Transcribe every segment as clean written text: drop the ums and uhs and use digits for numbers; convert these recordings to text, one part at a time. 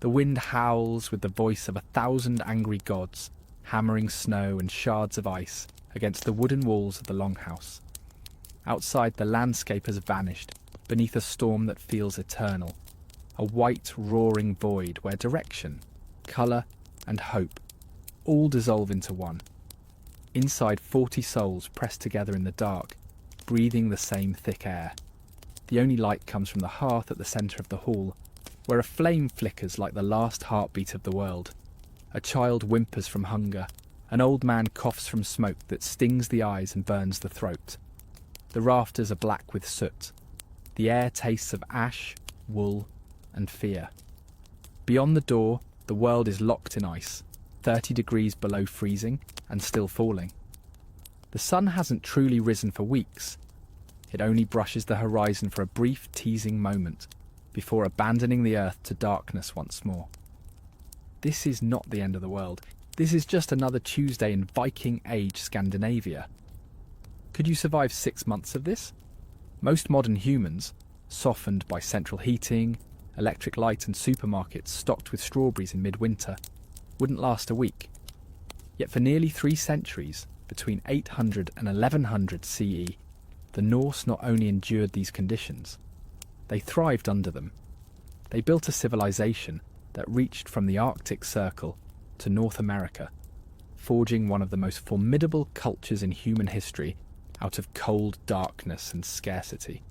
The wind howls with the voice of 1,000 angry gods, hammering snow and shards of ice against the wooden walls of the longhouse. Outside, the landscape has vanished beneath a storm that feels eternal, a white, roaring void where direction, colour and hope all dissolve into one. Inside, 40 souls pressed together in the dark, breathing the same thick air. The only light comes from the hearth at the centre of the hall, where a flame flickers like the last heartbeat of the world. A child whimpers from hunger. An old man coughs from smoke that stings the eyes and burns the throat. The rafters are black with soot. The air tastes of ash, wool, and fear. Beyond the door, the world is locked in ice, 30 degrees below freezing and still falling. The sun hasn't truly risen for weeks. It only brushes the horizon for a brief, teasing moment before abandoning the earth to darkness once more. This is not the end of the world. This is just another Tuesday in Viking Age Scandinavia. Could you survive 6 months of this? Most modern humans, softened by central heating, electric light and supermarkets stocked with strawberries in midwinter, wouldn't last a week. Yet for nearly 3 centuries, between 800 and 1100 CE, the Norse not only endured these conditions, they thrived under them. They built a civilization that reached from the Arctic Circle to North America, forging one of the most formidable cultures in human history out of cold darkness and scarcity.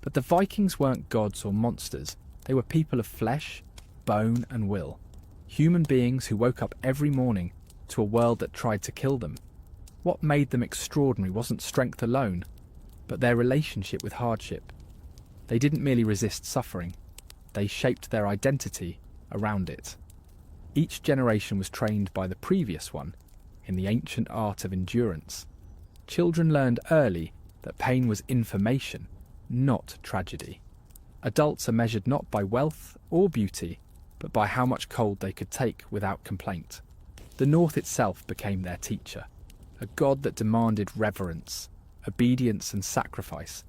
But the Vikings weren't gods or monsters. They were people of flesh, bone and will. Human beings who woke up every morning to a world that tried to kill them. What made them extraordinary wasn't strength alone, but their relationship with hardship. They didn't merely resist suffering. They shaped their identity around it. Each generation was trained by the previous one in the ancient art of endurance. Children learned early that pain was information, not tragedy. Adults are measured not by wealth or beauty, but by how much cold they could take without complaint. The North itself became their teacher, a god that demanded reverence, obedience and sacrifice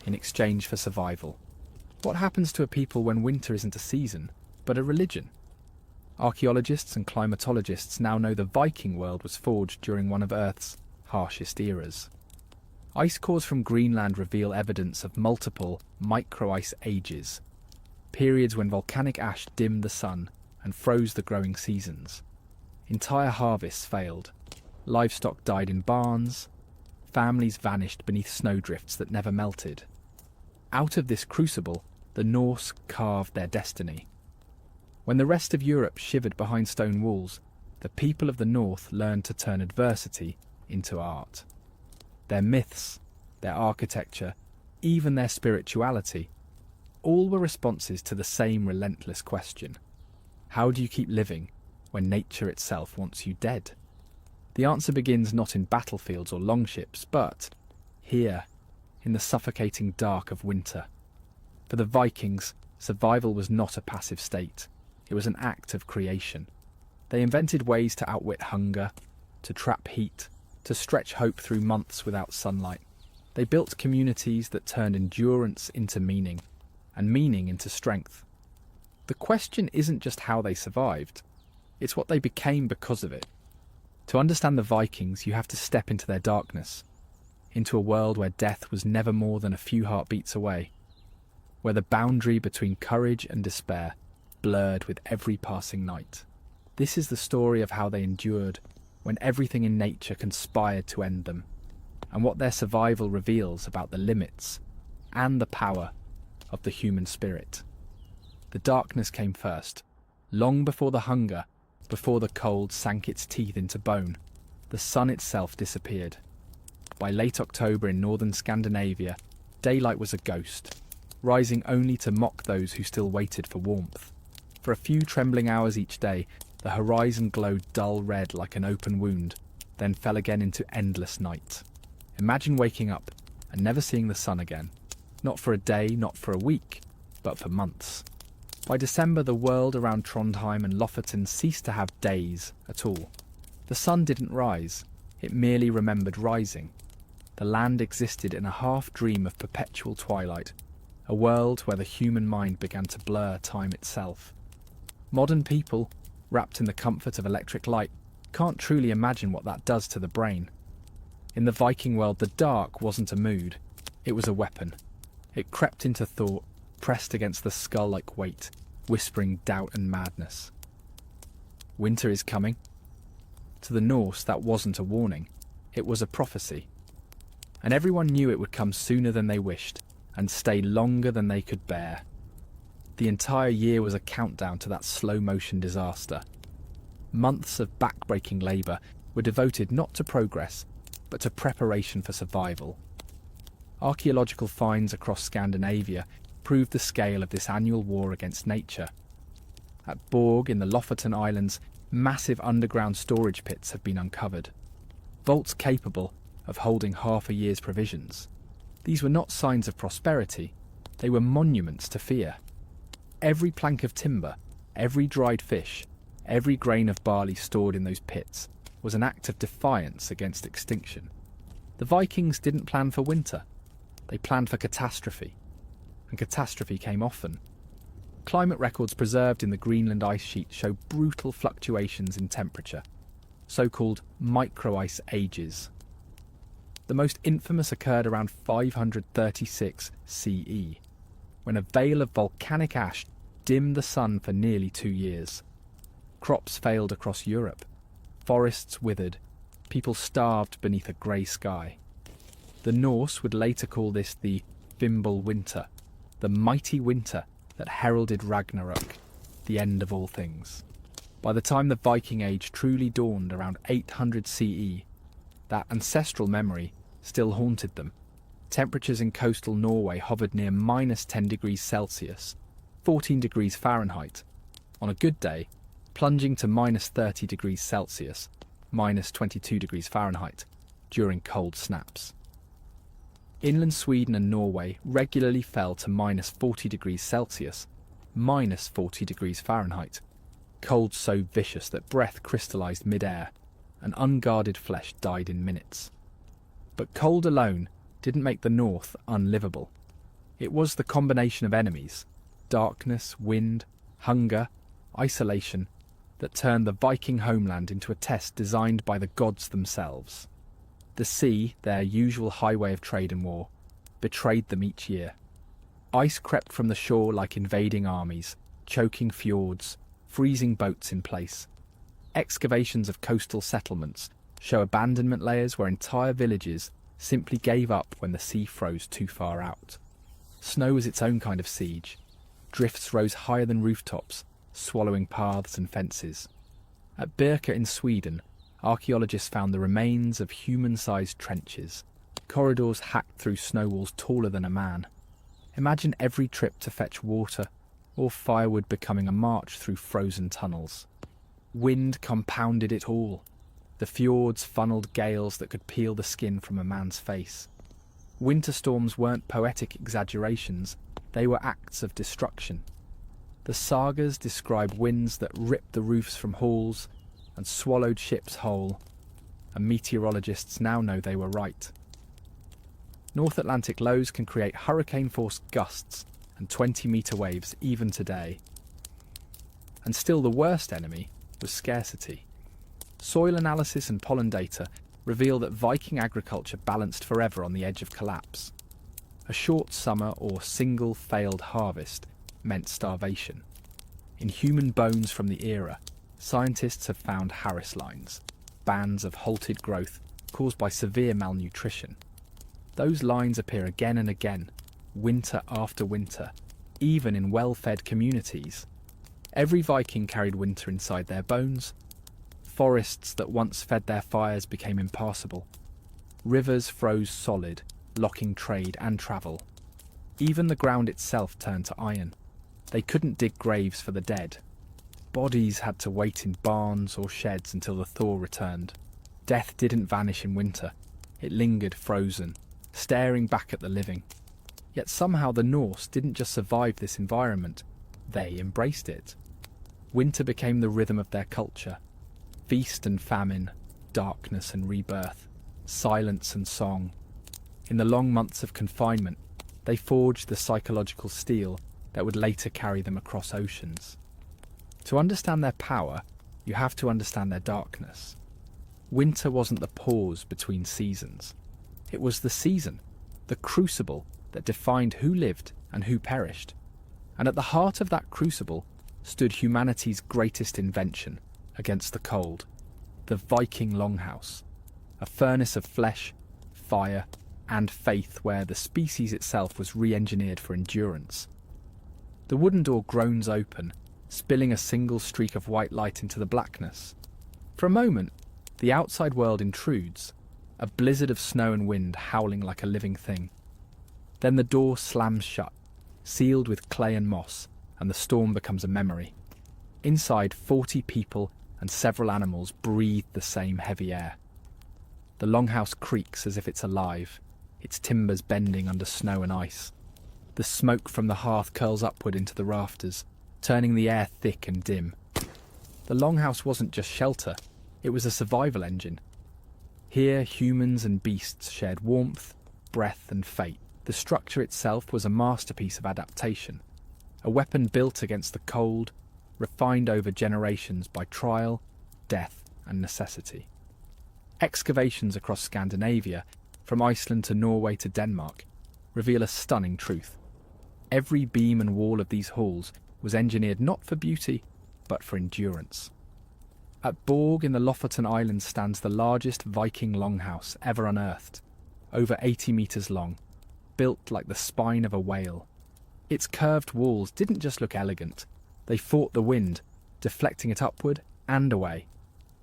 in exchange for survival. What happens to a people when winter isn't a season, but a religion? Archaeologists and climatologists now know the Viking world was forged during one of Earth's harshest eras. Ice cores from Greenland reveal evidence of multiple micro-ice ages, periods when volcanic ash dimmed the sun and froze the growing seasons. Entire harvests failed, livestock died in barns, families vanished beneath snowdrifts that never melted. Out of this crucible, the Norse carved their destiny. When the rest of Europe shivered behind stone walls, the people of the North learned to turn adversity into art. Their myths, their architecture, even their spirituality, all were responses to the same relentless question. How do you keep living when nature itself wants you dead? The answer begins not in battlefields or longships, but here, in the suffocating dark of winter. For the Vikings, survival was not a passive state. It was an act of creation. They invented ways to outwit hunger, to trap heat, to stretch hope through months without sunlight. They built communities that turned endurance into meaning, and meaning into strength. The question isn't just how they survived, it's what they became because of it. To understand the Vikings, you have to step into their darkness, into a world where death was never more than a few heartbeats away, where the boundary between courage and despair blurred with every passing night. This is the story of how they endured when everything in nature conspired to end them, and what their survival reveals about the limits and the power of the human spirit. The darkness came first, long before the hunger, before the cold sank its teeth into bone. The sun itself disappeared. By late October in northern Scandinavia, daylight was a ghost, rising only to mock those who still waited for warmth. For a few trembling hours each day, the horizon glowed dull red like an open wound, then fell again into endless night. Imagine waking up and never seeing the sun again. Not for a day, not for a week, but for months. By December, the world around Trondheim and Lofoten ceased to have days at all. The sun didn't rise, it merely remembered rising. The land existed in a half-dream of perpetual twilight, a world where the human mind began to blur time itself. Modern people, wrapped in the comfort of electric light, can't truly imagine what that does to the brain. In the Viking world, the dark wasn't a mood, it was a weapon. It crept into thought, pressed against the skull like weight, whispering doubt and madness. Winter is coming. To the Norse, that wasn't a warning, it was a prophecy. And everyone knew it would come sooner than they wished, and stay longer than they could bear. The entire year was a countdown to that slow-motion disaster. Months of back-breaking labour were devoted not to progress, but to preparation for survival. Archaeological finds across Scandinavia proved the scale of this annual war against nature. At Borg in the Lofoten Islands, massive underground storage pits have been uncovered. Vaults capable of holding half a year's provisions. These were not signs of prosperity, they were monuments to fear. Every plank of timber, every dried fish, every grain of barley stored in those pits was an act of defiance against extinction. The Vikings didn't plan for winter, they planned for catastrophe, and catastrophe came often. Climate records preserved in the Greenland ice sheet show brutal fluctuations in temperature, so-called micro-ice ages. The most infamous occurred around 536 CE, when a veil of volcanic ash dimmed the sun for nearly 2 years. Crops failed across Europe, forests withered, people starved beneath a grey sky. The Norse would later call this the Fimbul Winter, the mighty winter that heralded Ragnarok, the end of all things. By the time the Viking Age truly dawned around 800 CE, that ancestral memory still haunted them. Temperatures in coastal Norway hovered near minus 10 degrees Celsius, 14 degrees Fahrenheit. On a good day, plunging to minus 30 degrees Celsius, minus 22 degrees Fahrenheit, during cold snaps. Inland Sweden and Norway regularly fell to minus 40 degrees Celsius, minus 40 degrees Fahrenheit, cold so vicious that breath crystallized mid-air, and unguarded flesh died in minutes. But cold alone didn't make the north unlivable. It was the combination of enemies, darkness, wind, hunger, isolation, that turned the Viking homeland into a test designed by the gods themselves. The sea, their usual highway of trade and war, betrayed them each year. Ice crept from the shore like invading armies, choking fjords, freezing boats in place. Excavations of coastal settlements show abandonment layers where entire villages simply gave up when the sea froze too far out. Snow was its own kind of siege. Drifts rose higher than rooftops, swallowing paths and fences. At Birka in Sweden, archaeologists found the remains of human-sized trenches, corridors hacked through snow walls taller than a man. Imagine every trip to fetch water or firewood becoming a march through frozen tunnels. Wind compounded it all. The fjords funneled gales that could peel the skin from a man's face. Winter storms weren't poetic exaggerations, they were acts of destruction. The sagas describe winds that ripped the roofs from halls and swallowed ships whole, and meteorologists now know they were right. North Atlantic lows can create hurricane-force gusts and 20-metre waves even today. And still the worst enemy was scarcity. Soil analysis and pollen data reveal that Viking agriculture balanced forever on the edge of collapse. A short summer or single failed harvest meant starvation. In human bones from the era, scientists have found Harris lines, bands of halted growth caused by severe malnutrition. Those lines appear again and again, winter after winter, even in well-fed communities. Every Viking carried winter inside their bones. Forests that once fed their fires became impassable. Rivers froze solid, locking trade and travel. Even the ground itself turned to iron. They couldn't dig graves for the dead. Bodies had to wait in barns or sheds until the thaw returned. Death didn't vanish in winter. It lingered frozen, staring back at the living. Yet somehow the Norse didn't just survive this environment, they embraced it. Winter became the rhythm of their culture. Feast and famine, darkness and rebirth, silence and song. In the long months of confinement, they forged the psychological steel that would later carry them across oceans. To understand their power, you have to understand their darkness. Winter wasn't the pause between seasons. It was the season, the crucible that defined who lived and who perished. And at the heart of that crucible stood humanity's greatest invention against the cold, the Viking longhouse, a furnace of flesh, fire, and faith where the species itself was re-engineered for endurance. The wooden door groans open, spilling a single streak of white light into the blackness. For a moment, the outside world intrudes, a blizzard of snow and wind howling like a living thing. Then the door slams shut, sealed with clay and moss, and the storm becomes a memory. Inside, 40 people and several animals breathe the same heavy air. The longhouse creaks as if it's alive, its timbers bending under snow and ice. The smoke from the hearth curls upward into the rafters, turning the air thick and dim. The longhouse wasn't just shelter, it was a survival engine. Here, humans and beasts shared warmth, breath, and fate. The structure itself was a masterpiece of adaptation, a weapon built against the cold, refined over generations by trial, death, and necessity. Excavations across Scandinavia, from Iceland to Norway to Denmark, reveal a stunning truth. Every beam and wall of these halls was engineered not for beauty, but for endurance. At Borg in the Lofoten Islands stands the largest Viking longhouse ever unearthed, over 80 metres long, built like the spine of a whale. Its curved walls didn't just look elegant, they fought the wind, deflecting it upward and away.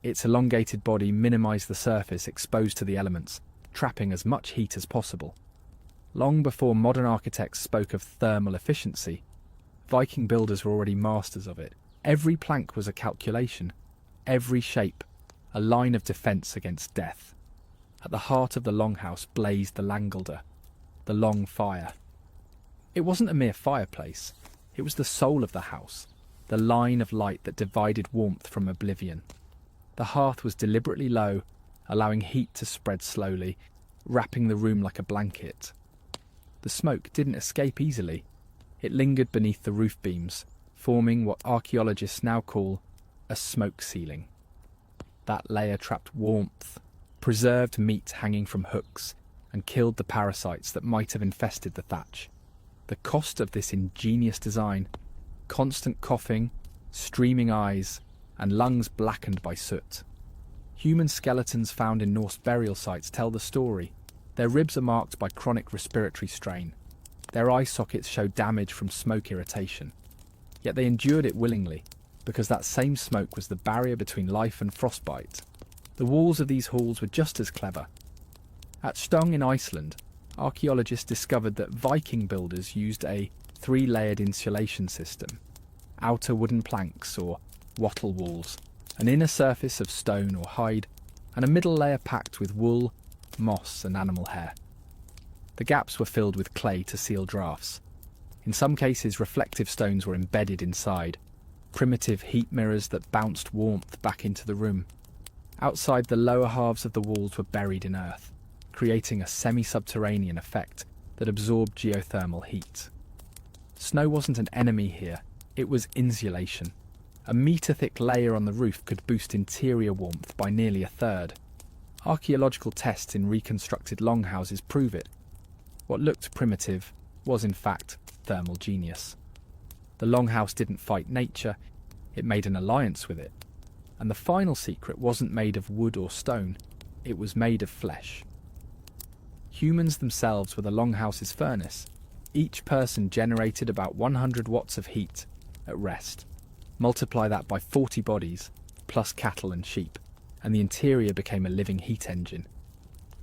Its elongated body minimised the surface exposed to the elements, trapping as much heat as possible. Long before modern architects spoke of thermal efficiency, Viking builders were already masters of it. Every plank was a calculation, every shape a line of defence against death. At the heart of the longhouse blazed the Langelder, the long fire. It wasn't a mere fireplace, it was the soul of the house, the line of light that divided warmth from oblivion. The hearth was deliberately low, allowing heat to spread slowly, wrapping the room like a blanket. The smoke didn't escape easily. It lingered beneath the roof beams, forming what archaeologists now call a smoke ceiling. That layer trapped warmth, preserved meat hanging from hooks, and killed the parasites that might have infested the thatch. The cost of this ingenious design: constant coughing, streaming eyes, and lungs blackened by soot. Human skeletons found in Norse burial sites tell the story. Their ribs are marked by chronic respiratory strain. Their eye sockets show damage from smoke irritation. Yet they endured it willingly, because that same smoke was the barrier between life and frostbite. The walls of these halls were just as clever. At Stong in Iceland, archaeologists discovered that Viking builders used a 3-layered insulation system: outer wooden planks or wattle walls, an inner surface of stone or hide, and a middle layer packed with wool, moss, and animal hair. The gaps were filled with clay to seal drafts. In some cases, reflective stones were embedded inside, primitive heat mirrors that bounced warmth back into the room. Outside, the lower halves of the walls were buried in earth, creating a semi-subterranean effect that absorbed geothermal heat. Snow wasn't an enemy here, it was insulation. A metre-thick layer on the roof could boost interior warmth by nearly a third. Archaeological tests in reconstructed longhouses prove it. What looked primitive was in fact thermal genius. The longhouse didn't fight nature, it made an alliance with it. And the final secret wasn't made of wood or stone, it was made of flesh. Humans themselves were the longhouse's furnace. Each person generated about 100 watts of heat at rest. Multiply that by 40 bodies, plus cattle and sheep, and the interior became a living heat engine.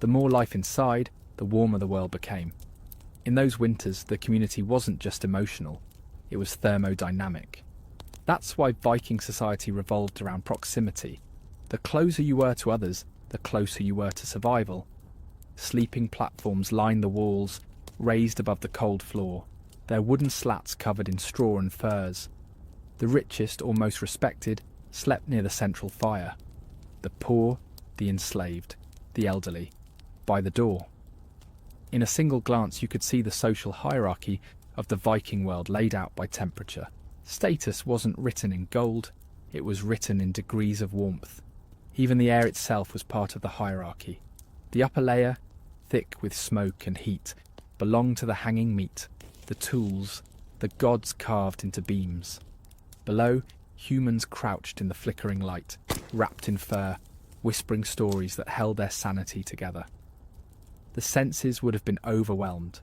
The more life inside, the warmer the world became. In those winters, the community wasn't just emotional, it was thermodynamic. That's why Viking society revolved around proximity. The closer you were to others, the closer you were to survival. Sleeping platforms lined the walls, raised above the cold floor, their wooden slats covered in straw and furs. The richest or most respected slept near the central fire. The poor, the enslaved, the elderly, by the door. In a single glance you could see the social hierarchy of the Viking world laid out by temperature. Status wasn't written in gold, it was written in degrees of warmth. Even the air itself was part of the hierarchy. The upper layer, thick with smoke and heat, belonged to the hanging meat, the tools, the gods carved into beams. Below, humans crouched in the flickering light, wrapped in fur, whispering stories that held their sanity together. The senses would have been overwhelmed.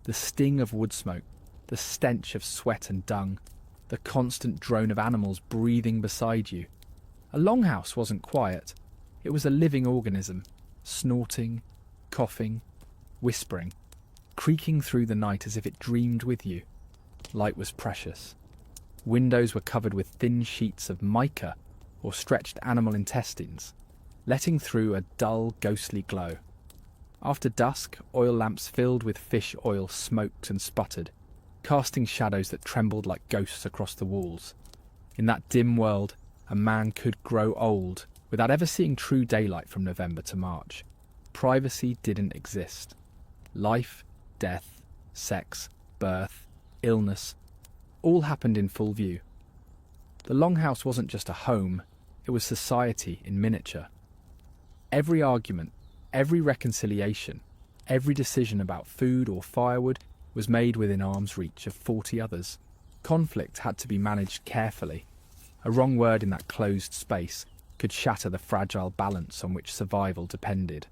The sting of wood smoke, the stench of sweat and dung, the constant drone of animals breathing beside you. A longhouse wasn't quiet. It was a living organism, snorting, coughing, whispering, creaking through the night as if it dreamed with you. Light was precious. Windows were covered with thin sheets of mica or stretched animal intestines, letting through a dull, ghostly glow. After dusk, oil lamps filled with fish oil smoked and sputtered, casting shadows that trembled like ghosts across the walls. In that dim world, a man could grow old without ever seeing true daylight from November to March. Privacy didn't exist. Life, death, sex, birth, illness, all happened in full view. The longhouse wasn't just a home, it was society in miniature. Every argument, every reconciliation, every decision about food or firewood was made within arm's reach of 40 others. Conflict had to be managed carefully. A wrong word in that closed space could shatter the fragile balance on which survival depended.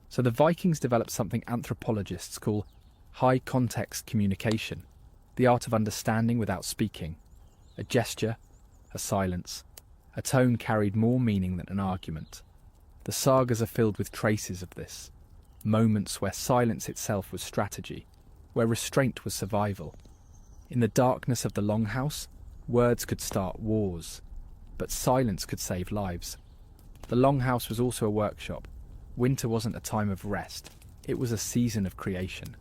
So the Vikings developed something anthropologists call high-context communication, the art of understanding without speaking. A gesture, a silence, a tone carried more meaning than an argument. The sagas are filled with traces of this, moments where silence itself was strategy, where restraint was survival. In the darkness of the longhouse, words could start wars, but silence could save lives. The longhouse was also a workshop. Winter wasn't a time of rest, it was a season of creation.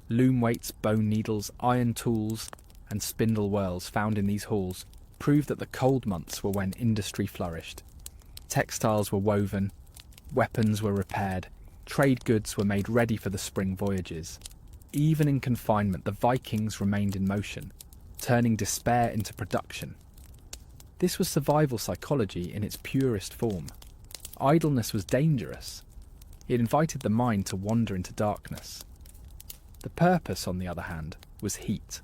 Loom weights, bone needles, iron tools, and spindle whirls found in these halls proved that the cold months were when industry flourished. Textiles were woven, weapons were repaired, trade goods were made ready for the spring voyages. Even in confinement, the Vikings remained in motion, turning despair into production. This was survival psychology in its purest form. Idleness was dangerous. It invited the mind to wander into darkness. The purpose, on the other hand, was heat.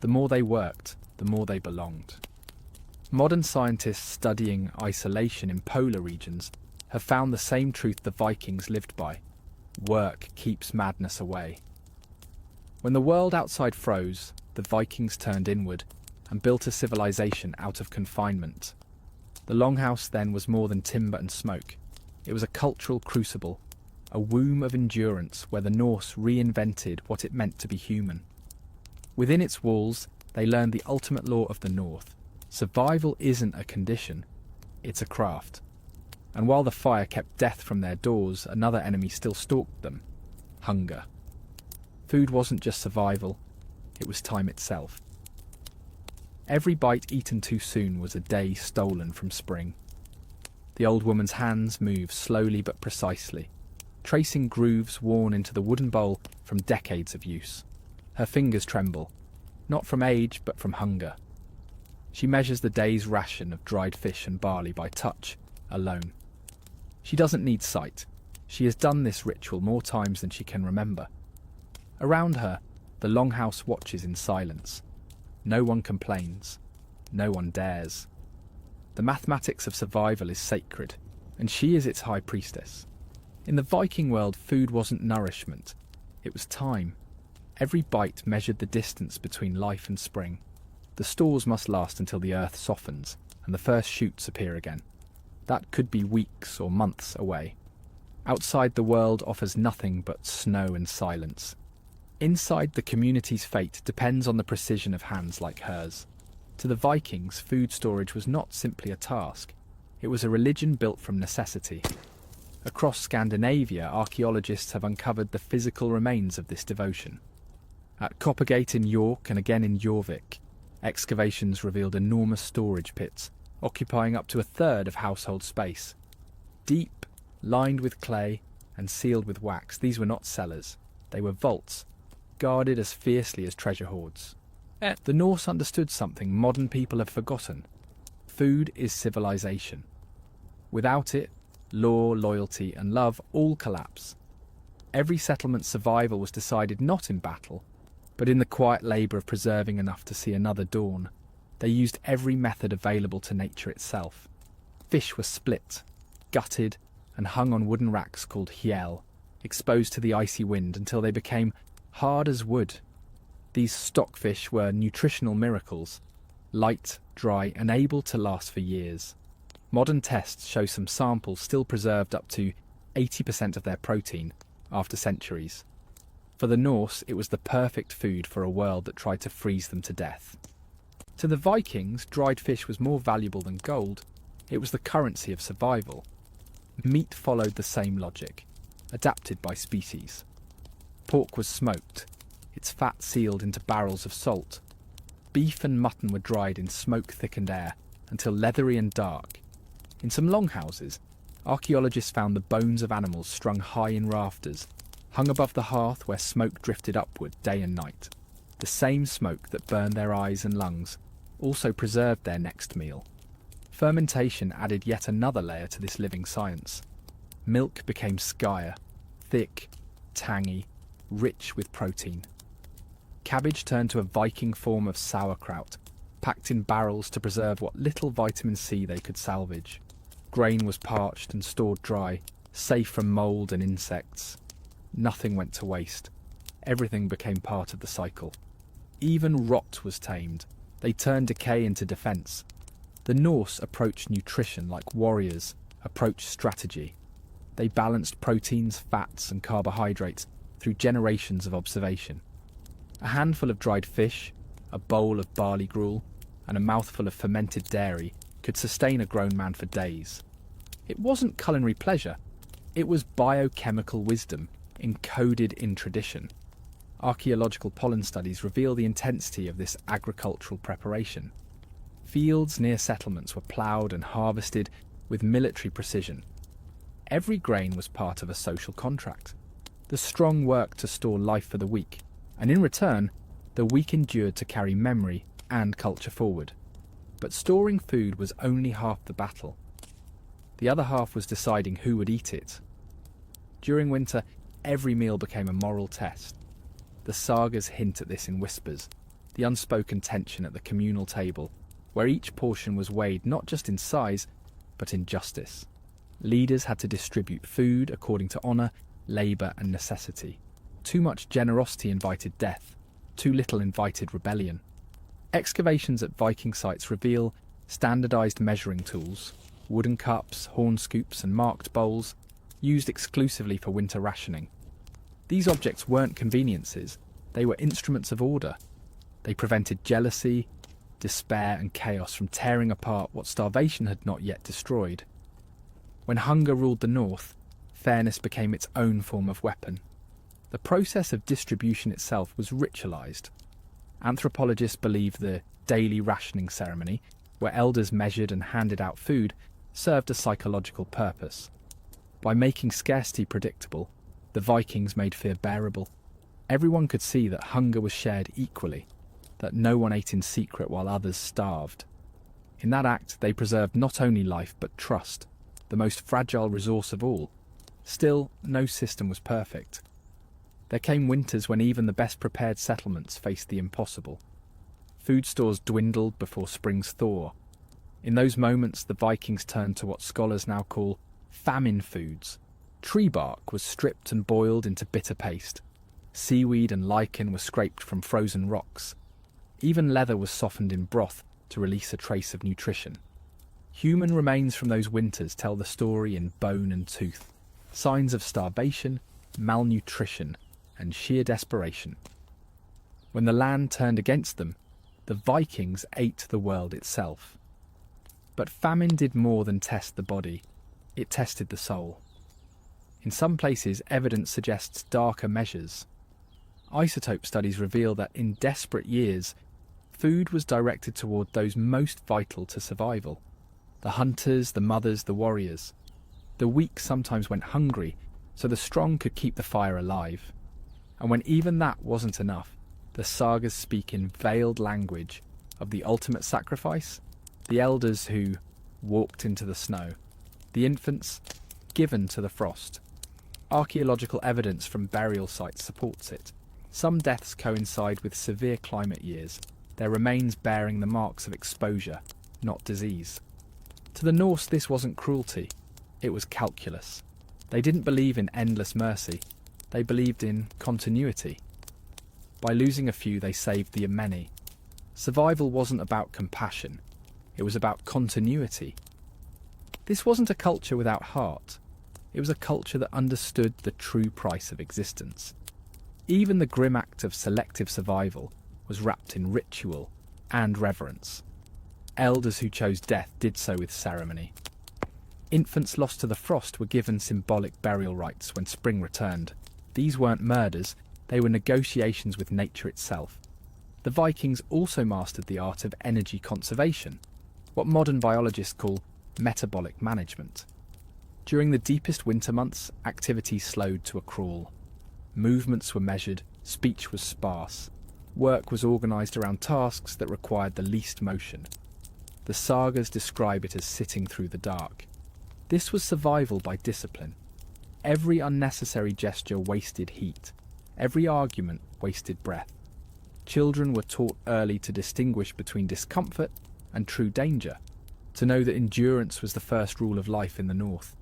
The more they worked, the more they belonged. Modern scientists studying isolation in polar regions have found the same truth the Vikings lived by. Work keeps madness away. When the world outside froze, the Vikings turned inward and built a civilization out of confinement. The longhouse then was more than timber and smoke. It was a cultural crucible, a womb of endurance where the Norse reinvented what it meant to be human. Within its walls, they learned the ultimate law of the North. Survival isn't a condition, it's a craft. And while the fire kept death from their doors, another enemy still stalked them: hunger. Food wasn't just survival, it was time itself. Every bite eaten too soon was a day stolen from spring. The old woman's hands moved slowly but precisely, tracing grooves worn into the wooden bowl from decades of use. Her fingers tremble, not from age but from hunger. She measures the day's ration of dried fish and barley by touch, alone. She doesn't need sight. She has done this ritual more times than she can remember. Around her, the longhouse watches in silence. No one complains. No one dares. The mathematics of survival is sacred, and she is its high priestess. In the Viking world, food wasn't nourishment. It was time. Every bite measured the distance between life and spring. The stores must last until the earth softens and the first shoots appear again. That could be weeks or months away. Outside, the world offers nothing but snow and silence. Inside, the community's fate depends on the precision of hands like hers. To the Vikings, food storage was not simply a task. It was a religion built from necessity. Across Scandinavia, archaeologists have uncovered the physical remains of this devotion. At Coppergate in York and again in Jorvik, excavations revealed enormous storage pits, occupying up to a third of household space. Deep, lined with clay, and sealed with wax, these were not cellars. They were vaults, guarded as fiercely as treasure hoards. The Norse understood something modern people have forgotten. Food is civilization. Without it, law, loyalty, and love all collapse. Every settlement's survival was decided not in battle, but in the quiet labour of preserving enough to see another dawn. They used every method available to nature itself. Fish were split, gutted, and hung on wooden racks called hjell, exposed to the icy wind until they became hard as wood. These stockfish were nutritional miracles, light, dry, and able to last for years. Modern tests show some samples still preserved up to 80% of their protein after centuries. For the Norse, it was the perfect food for a world that tried to freeze them to death. To the Vikings, dried fish was more valuable than gold. It was the currency of survival. Meat followed the same logic, adapted by species. Pork was smoked, its fat sealed into barrels of salt. Beef and mutton were dried in smoke-thickened air until leathery and dark. In some longhouses, archaeologists found the bones of animals strung high in rafters, hung above the hearth where smoke drifted upward day and night. The same smoke that burned their eyes and lungs also preserved their next meal. Fermentation added yet another layer to this living science. Milk became skyer, thick, tangy, rich with protein. Cabbage turned to a Viking form of sauerkraut, packed in barrels to preserve what little vitamin C they could salvage. Grain was parched and stored dry, safe from mould and insects. Nothing went to waste. Everything became part of the cycle. Even rot was tamed. They turned decay into defence. The Norse approached nutrition like warriors approached strategy. They balanced proteins, fats, and carbohydrates through generations of observation. A handful of dried fish, a bowl of barley gruel, and a mouthful of fermented dairy could sustain a grown man for days. It wasn't culinary pleasure. It was biochemical wisdom encoded in tradition. Archaeological pollen studies reveal the intensity of this agricultural preparation. Fields near settlements were ploughed and harvested with military precision. Every grain was part of a social contract. The strong worked to store life for the weak, and in return, the weak endured to carry memory and culture forward. But storing food was only half the battle. The other half was deciding who would eat it. During winter, every meal became a moral test. The sagas hint at this in whispers, the unspoken tension at the communal table, where each portion was weighed not just in size, but in justice. Leaders had to distribute food according to honour, labour and necessity. Too much generosity invited death, too little invited rebellion. Excavations at Viking sites reveal standardised measuring tools, wooden cups, horn scoops and marked bowls, used exclusively for winter rationing. These objects weren't conveniences, they were instruments of order. They prevented jealousy, despair and chaos from tearing apart what starvation had not yet destroyed. When hunger ruled the north, fairness became its own form of weapon. The process of distribution itself was ritualised. Anthropologists believe the daily rationing ceremony, where elders measured and handed out food, served a psychological purpose. By making scarcity predictable, the Vikings made fear bearable. Everyone could see that hunger was shared equally, that no one ate in secret while others starved. In that act, they preserved not only life but trust, the most fragile resource of all. Still, no system was perfect. There came winters when even the best prepared settlements faced the impossible. Food stores dwindled before spring's thaw. In those moments, the Vikings turned to what scholars now call famine foods. Tree bark was stripped and boiled into bitter paste. Seaweed and lichen were scraped from frozen rocks. Even leather was softened in broth to release a trace of nutrition. Human remains from those winters tell the story in bone and tooth. Signs of starvation, malnutrition, and sheer desperation. When the land turned against them, the Vikings ate the world itself. But famine did more than test the body. It tested the soul. In some places, evidence suggests darker measures. Isotope studies reveal that in desperate years, food was directed toward those most vital to survival. The hunters, the mothers, the warriors. The weak sometimes went hungry, so the strong could keep the fire alive. And when even that wasn't enough, The sagas speak in veiled language of the ultimate sacrifice, the elders who walked into the snow, the infants given to the frost. Archaeological evidence from burial sites supports it. Some deaths coincide with severe climate years, their remains bearing the marks of exposure, not disease. To the Norse, this wasn't cruelty, it was calculus. They didn't believe in endless mercy, they believed in continuity. By losing a few, they saved the many. Survival wasn't about compassion, it was about continuity. This wasn't a culture without heart, it was a culture that understood the true price of existence. Even the grim act of selective survival was wrapped in ritual and reverence. Elders who chose death did so with ceremony. Infants lost to the frost were given symbolic burial rites when spring returned. These weren't murders, they were negotiations with nature itself. The Vikings also mastered the art of energy conservation, what modern biologists call metabolic management. During the deepest winter months, activity slowed to a crawl. Movements were measured, speech was sparse. Work was organised around tasks that required the least motion. The sagas describe it as sitting through the dark. This was survival by discipline. Every unnecessary gesture wasted heat. Every argument wasted breath. Children were taught early to distinguish between discomfort and true danger, to know that endurance was the first rule of life in the north.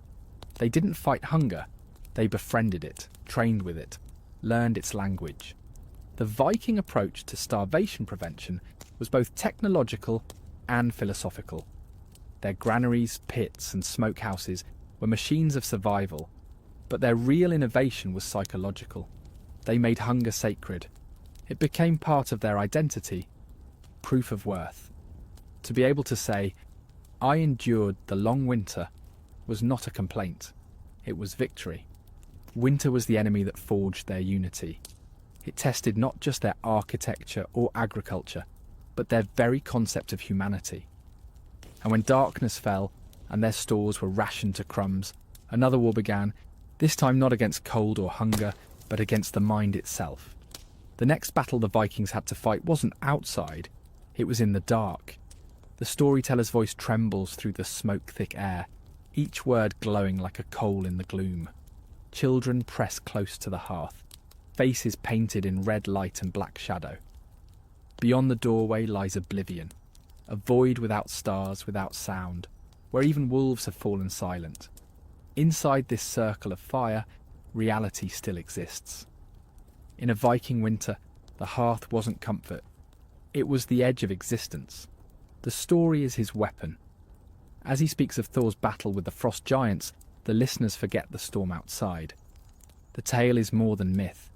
They didn't fight hunger, they befriended it, trained with it, learned its language. The Viking approach to starvation prevention was both technological and philosophical. Their granaries, pits, and smokehouses were machines of survival, but their real innovation was psychological. They made hunger sacred. It became part of their identity, proof of worth. To be able to say, "I endured the long winter," was not a complaint. It was victory. Winter was the enemy that forged their unity. It tested not just their architecture or agriculture, but their very concept of humanity. And when darkness fell and their stores were rationed to crumbs, another war began, this time not against cold or hunger, but against the mind itself. The next battle the Vikings had to fight wasn't outside, it was in the dark. The storyteller's voice trembles through the smoke-thick air, each word glowing like a coal in the gloom. Children press close to the hearth, faces painted in red light and black shadow. Beyond the doorway lies oblivion, a void without stars, without sound, where even wolves have fallen silent. Inside this circle of fire, reality still exists. In a Viking winter, the hearth wasn't comfort. It was the edge of existence. The story is his weapon. As he speaks of Thor's battle with the frost giants, the listeners forget the storm outside. The tale is more than myth.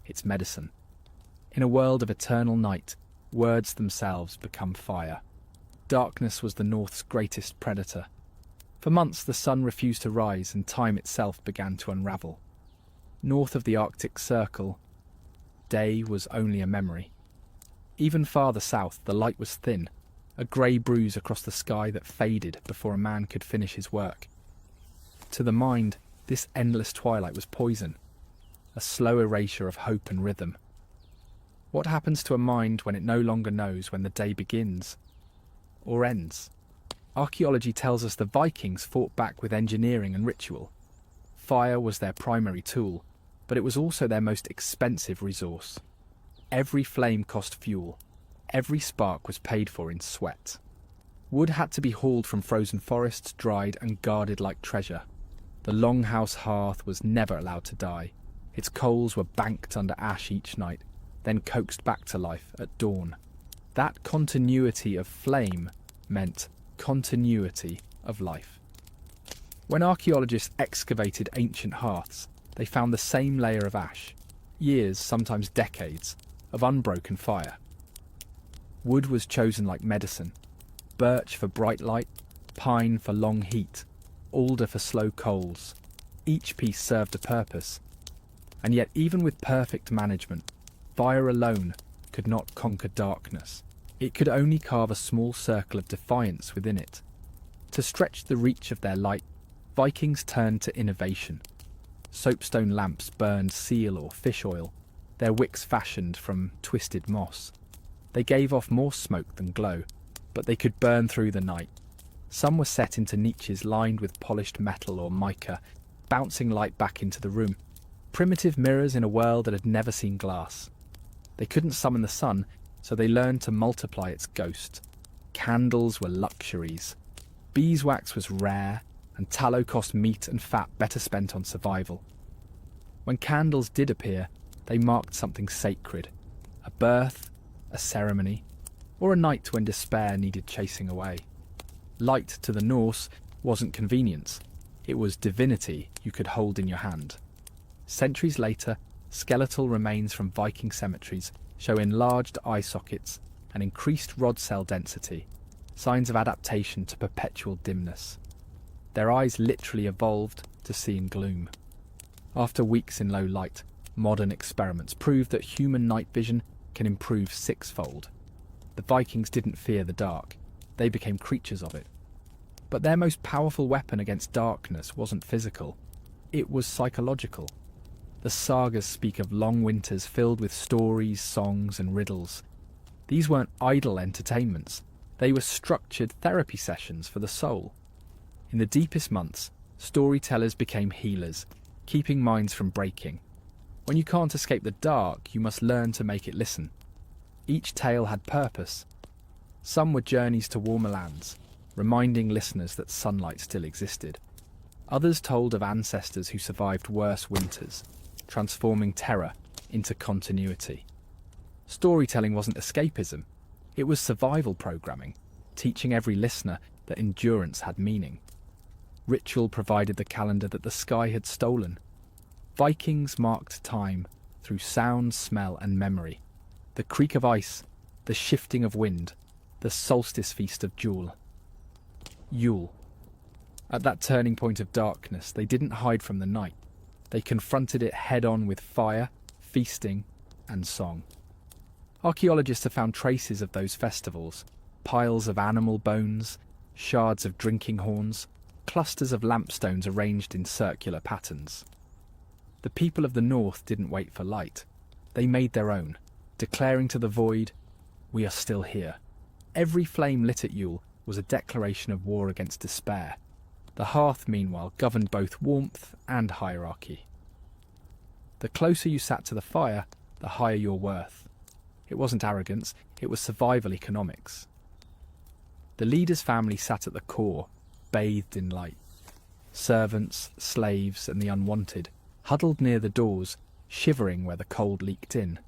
It's medicine. In a world of eternal night, words themselves become fire. Darkness was the North's greatest predator. For months the sun refused to rise and time itself began to unravel. North of the Arctic Circle, day was only a memory. Even farther south, the light was thin, a grey bruise across the sky that faded before a man could finish his work. To the mind, this endless twilight was poison, a slow erasure of hope and rhythm. What happens to a mind when it no longer knows when the day begins or ends? Archaeology tells us the Vikings fought back with engineering and ritual. Fire was their primary tool, but it was also their most expensive resource. Every flame cost fuel. Every spark was paid for in sweat. Wood had to be hauled from frozen forests, dried and guarded like treasure. The longhouse hearth was never allowed to die. Its coals were banked under ash each night, then coaxed back to life at dawn. That continuity of flame meant continuity of life. When archaeologists excavated ancient hearths, they found the same layer of ash, years, sometimes decades, of unbroken fire. Wood was chosen like medicine, birch for bright light, pine for long heat, alder for slow coals. Each piece served a purpose. And yet even with perfect management, fire alone could not conquer darkness. It could only carve a small circle of defiance within it. To stretch the reach of their light, Vikings turned to innovation. Soapstone lamps burned seal or fish oil. their wicks fashioned from twisted moss. They gave off more smoke than glow, but they could burn through the night. Some were set into niches lined with polished metal or mica, bouncing light back into the room. Primitive mirrors in a world that had never seen glass. They couldn't summon the sun, so they learned to multiply its ghost. Candles were luxuries. Beeswax was rare, and tallow cost meat and fat better spent on survival. When candles did appear, they marked something sacred. A birth, a ceremony, or a night when despair needed chasing away. Light to the Norse wasn't convenience. It was divinity you could hold in your hand. Centuries later, skeletal remains from Viking cemeteries show enlarged eye sockets and increased rod cell density, signs of adaptation to perpetual dimness. Their eyes literally evolved to see in gloom. After weeks in low light, modern experiments prove that human night vision can improve sixfold. The Vikings didn't fear the dark, they became creatures of it. But their most powerful weapon against darkness wasn't physical, it was psychological. The sagas speak of long winters filled with stories, songs, and riddles. These weren't idle entertainments, they were structured therapy sessions for the soul. In the deepest months, storytellers became healers, keeping minds from breaking. When you can't escape the dark, you must learn to make it listen. Each tale had purpose. Some were journeys to warmer lands, reminding listeners that sunlight still existed. Others told of ancestors who survived worse winters, transforming terror into continuity. Storytelling wasn't escapism, it was survival programming, teaching every listener that endurance had meaning. Ritual provided the calendar that the sky had stolen. Vikings marked time through sound, smell, and memory. The creak of ice, the shifting of wind, the solstice feast of Yule. At that turning point of darkness, they didn't hide from the night. They confronted it head-on with fire, feasting, and song. Archaeologists have found traces of those festivals, piles of animal bones, shards of drinking horns, clusters of lampstones arranged in circular patterns. The people of the north didn't wait for light. They made their own, declaring to the void, "We are still here." Every flame lit at Yule was a declaration of war against despair. The hearth, meanwhile, governed both warmth and hierarchy. The closer you sat to the fire, the higher your worth. It wasn't arrogance, it was survival economics. The leader's family sat at the core, bathed in light. Servants, slaves, and the unwanted huddled near the doors, shivering where the cold leaked in.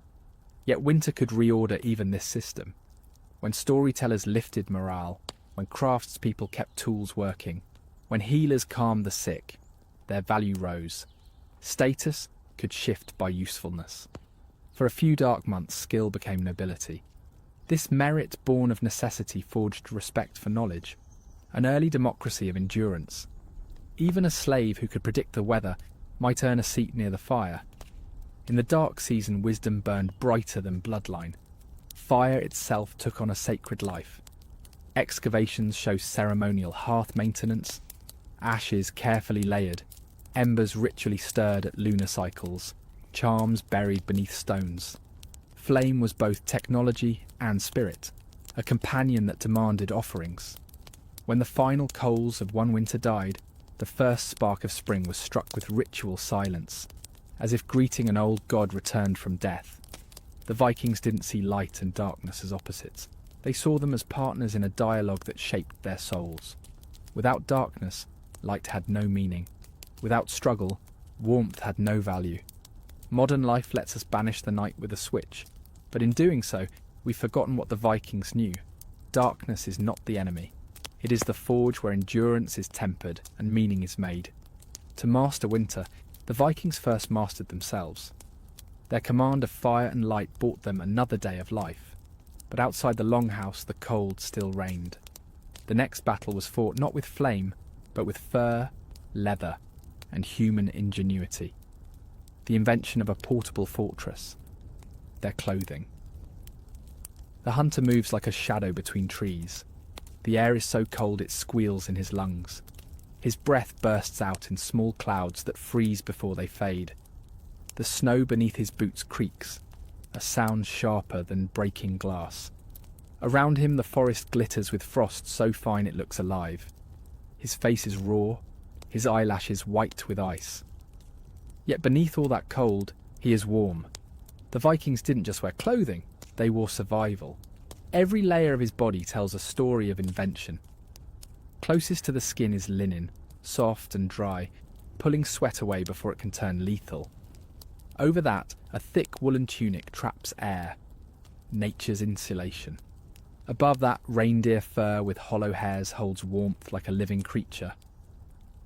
Yet winter could reorder even this system. When storytellers lifted morale, when craftspeople kept tools working, when healers calmed the sick, their value rose. Status could shift by usefulness. For a few dark months, skill became nobility. This merit born of necessity forged respect for knowledge, an early democracy of endurance. Even a slave who could predict the weather might earn a seat near the fire. In the dark season, wisdom burned brighter than bloodline. Fire itself took on a sacred life. Excavations show ceremonial hearth maintenance, ashes carefully layered, embers ritually stirred at lunar cycles, charms buried beneath stones. Flame was both technology and spirit, a companion that demanded offerings. When the final coals of one winter died, the first spark of spring was struck with ritual silence, as if greeting an old god returned from death. The Vikings didn't see light and darkness as opposites. They saw them as partners in a dialogue that shaped their souls. Without darkness, light had no meaning. Without struggle, warmth had no value. Modern life lets us banish the night with a switch, but in doing so, we've forgotten what the Vikings knew. Darkness is not the enemy. It is the forge where endurance is tempered and meaning is made. To master winter, the Vikings first mastered themselves. Their command of fire and light bought them another day of life, but outside the longhouse the cold still reigned. The next battle was fought not with flame, but with fur, leather, and human ingenuity. The invention of a portable fortress. Their clothing. The hunter moves like a shadow between trees. The air is so cold it squeals in his lungs. His breath bursts out in small clouds that freeze before they fade. The snow beneath his boots creaks, a sound sharper than breaking glass. Around him the forest glitters with frost so fine it looks alive. His face is raw, his eyelashes white with ice. Yet beneath all that cold, he is warm. The Vikings didn't just wear clothing, they wore survival. Every layer of his body tells a story of invention. Closest to the skin is linen, soft and dry, pulling sweat away before it can turn lethal. Over that, a thick woolen tunic traps air, nature's insulation. Above that, reindeer fur with hollow hairs holds warmth like a living creature.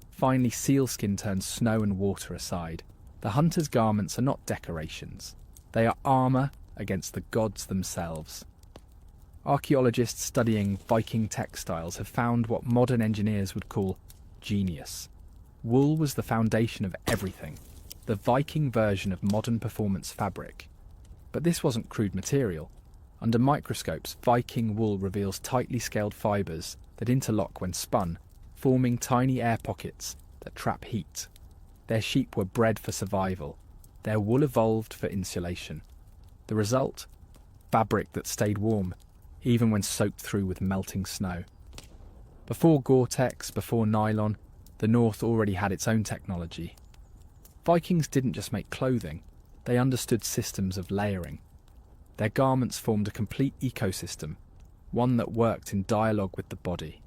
Finally, sealskin turns snow and water aside. The hunter's garments are not decorations. They are armour against the gods themselves. Archaeologists studying Viking textiles have found what modern engineers would call genius. Wool was the foundation of everything, the Viking version of modern performance fabric. But this wasn't crude material. Under microscopes, Viking wool reveals tightly scaled fibres that interlock when spun, forming tiny air pockets that trap heat. Their sheep were bred for survival. Their wool evolved for insulation. The result? Fabric that stayed warm, even when soaked through with melting snow. Before Gore-Tex, before nylon, the North already had its own technology. Vikings didn't just make clothing, they understood systems of layering. Their garments formed a complete ecosystem, one that worked in dialogue with the body.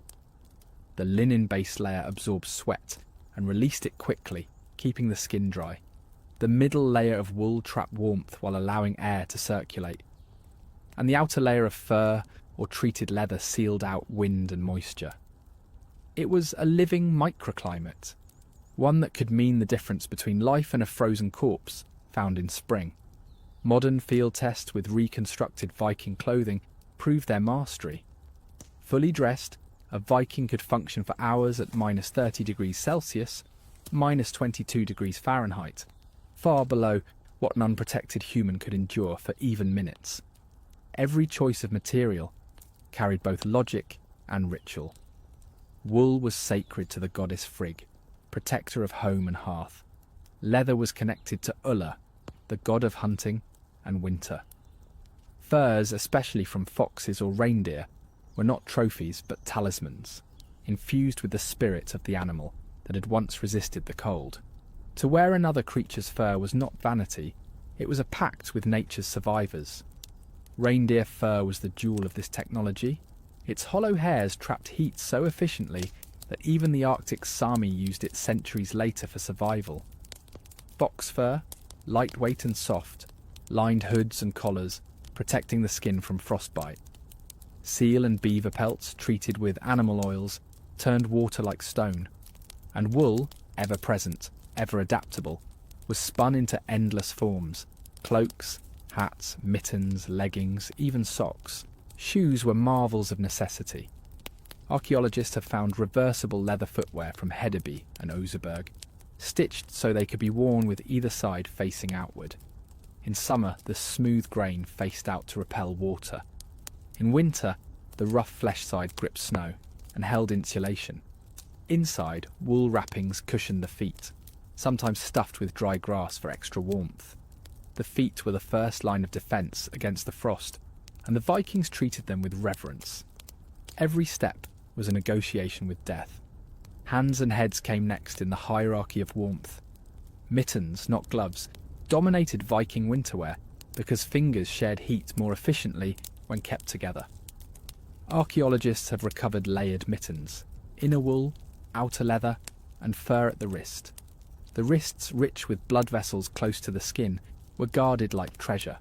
The linen base layer absorbed sweat and released it quickly, keeping the skin dry. The middle layer of wool trapped warmth while allowing air to circulate. And the outer layer of fur or treated leather sealed out wind and moisture. It was a living microclimate, one that could mean the difference between life and a frozen corpse found in spring. Modern field tests with reconstructed Viking clothing proved their mastery. Fully dressed, a Viking could function for hours at minus 30 degrees Celsius, minus 22 degrees Fahrenheit, far below what an unprotected human could endure for even minutes. Every choice of material carried both logic and ritual. Wool was sacred to the goddess Frigg, protector of home and hearth. Leather was connected to Ulla, the god of hunting and winter. Furs, especially from foxes or reindeer, were not trophies but talismans, infused with the spirit of the animal that had once resisted the cold. To wear another creature's fur was not vanity, it was a pact with nature's survivors. Reindeer fur was the jewel of this technology. Its hollow hairs trapped heat so efficiently that even the Arctic Sami used it centuries later for survival. Fox fur, lightweight and soft, lined hoods and collars, protecting the skin from frostbite. Seal and beaver pelts, treated with animal oils, turned water like stone. And wool, ever present, ever adaptable, was spun into endless forms: cloaks, hats, mittens, leggings, even socks. Shoes were marvels of necessity. Archaeologists have found reversible leather footwear from Hedeby and Oseberg, stitched so they could be worn with either side facing outward. In summer, the smooth grain faced out to repel water. In winter, the rough flesh side gripped snow and held insulation. Inside, wool wrappings cushioned the feet, sometimes stuffed with dry grass for extra warmth. The feet were the first line of defence against the frost, and the Vikings treated them with reverence. Every step was a negotiation with death. Hands and heads came next in the hierarchy of warmth. Mittens, not gloves, dominated Viking winterwear because fingers shared heat more efficiently when kept together. Archaeologists have recovered layered mittens, inner wool, outer leather, and fur at the wrist. The wrists, rich with blood vessels close to the skin, were guarded like treasure.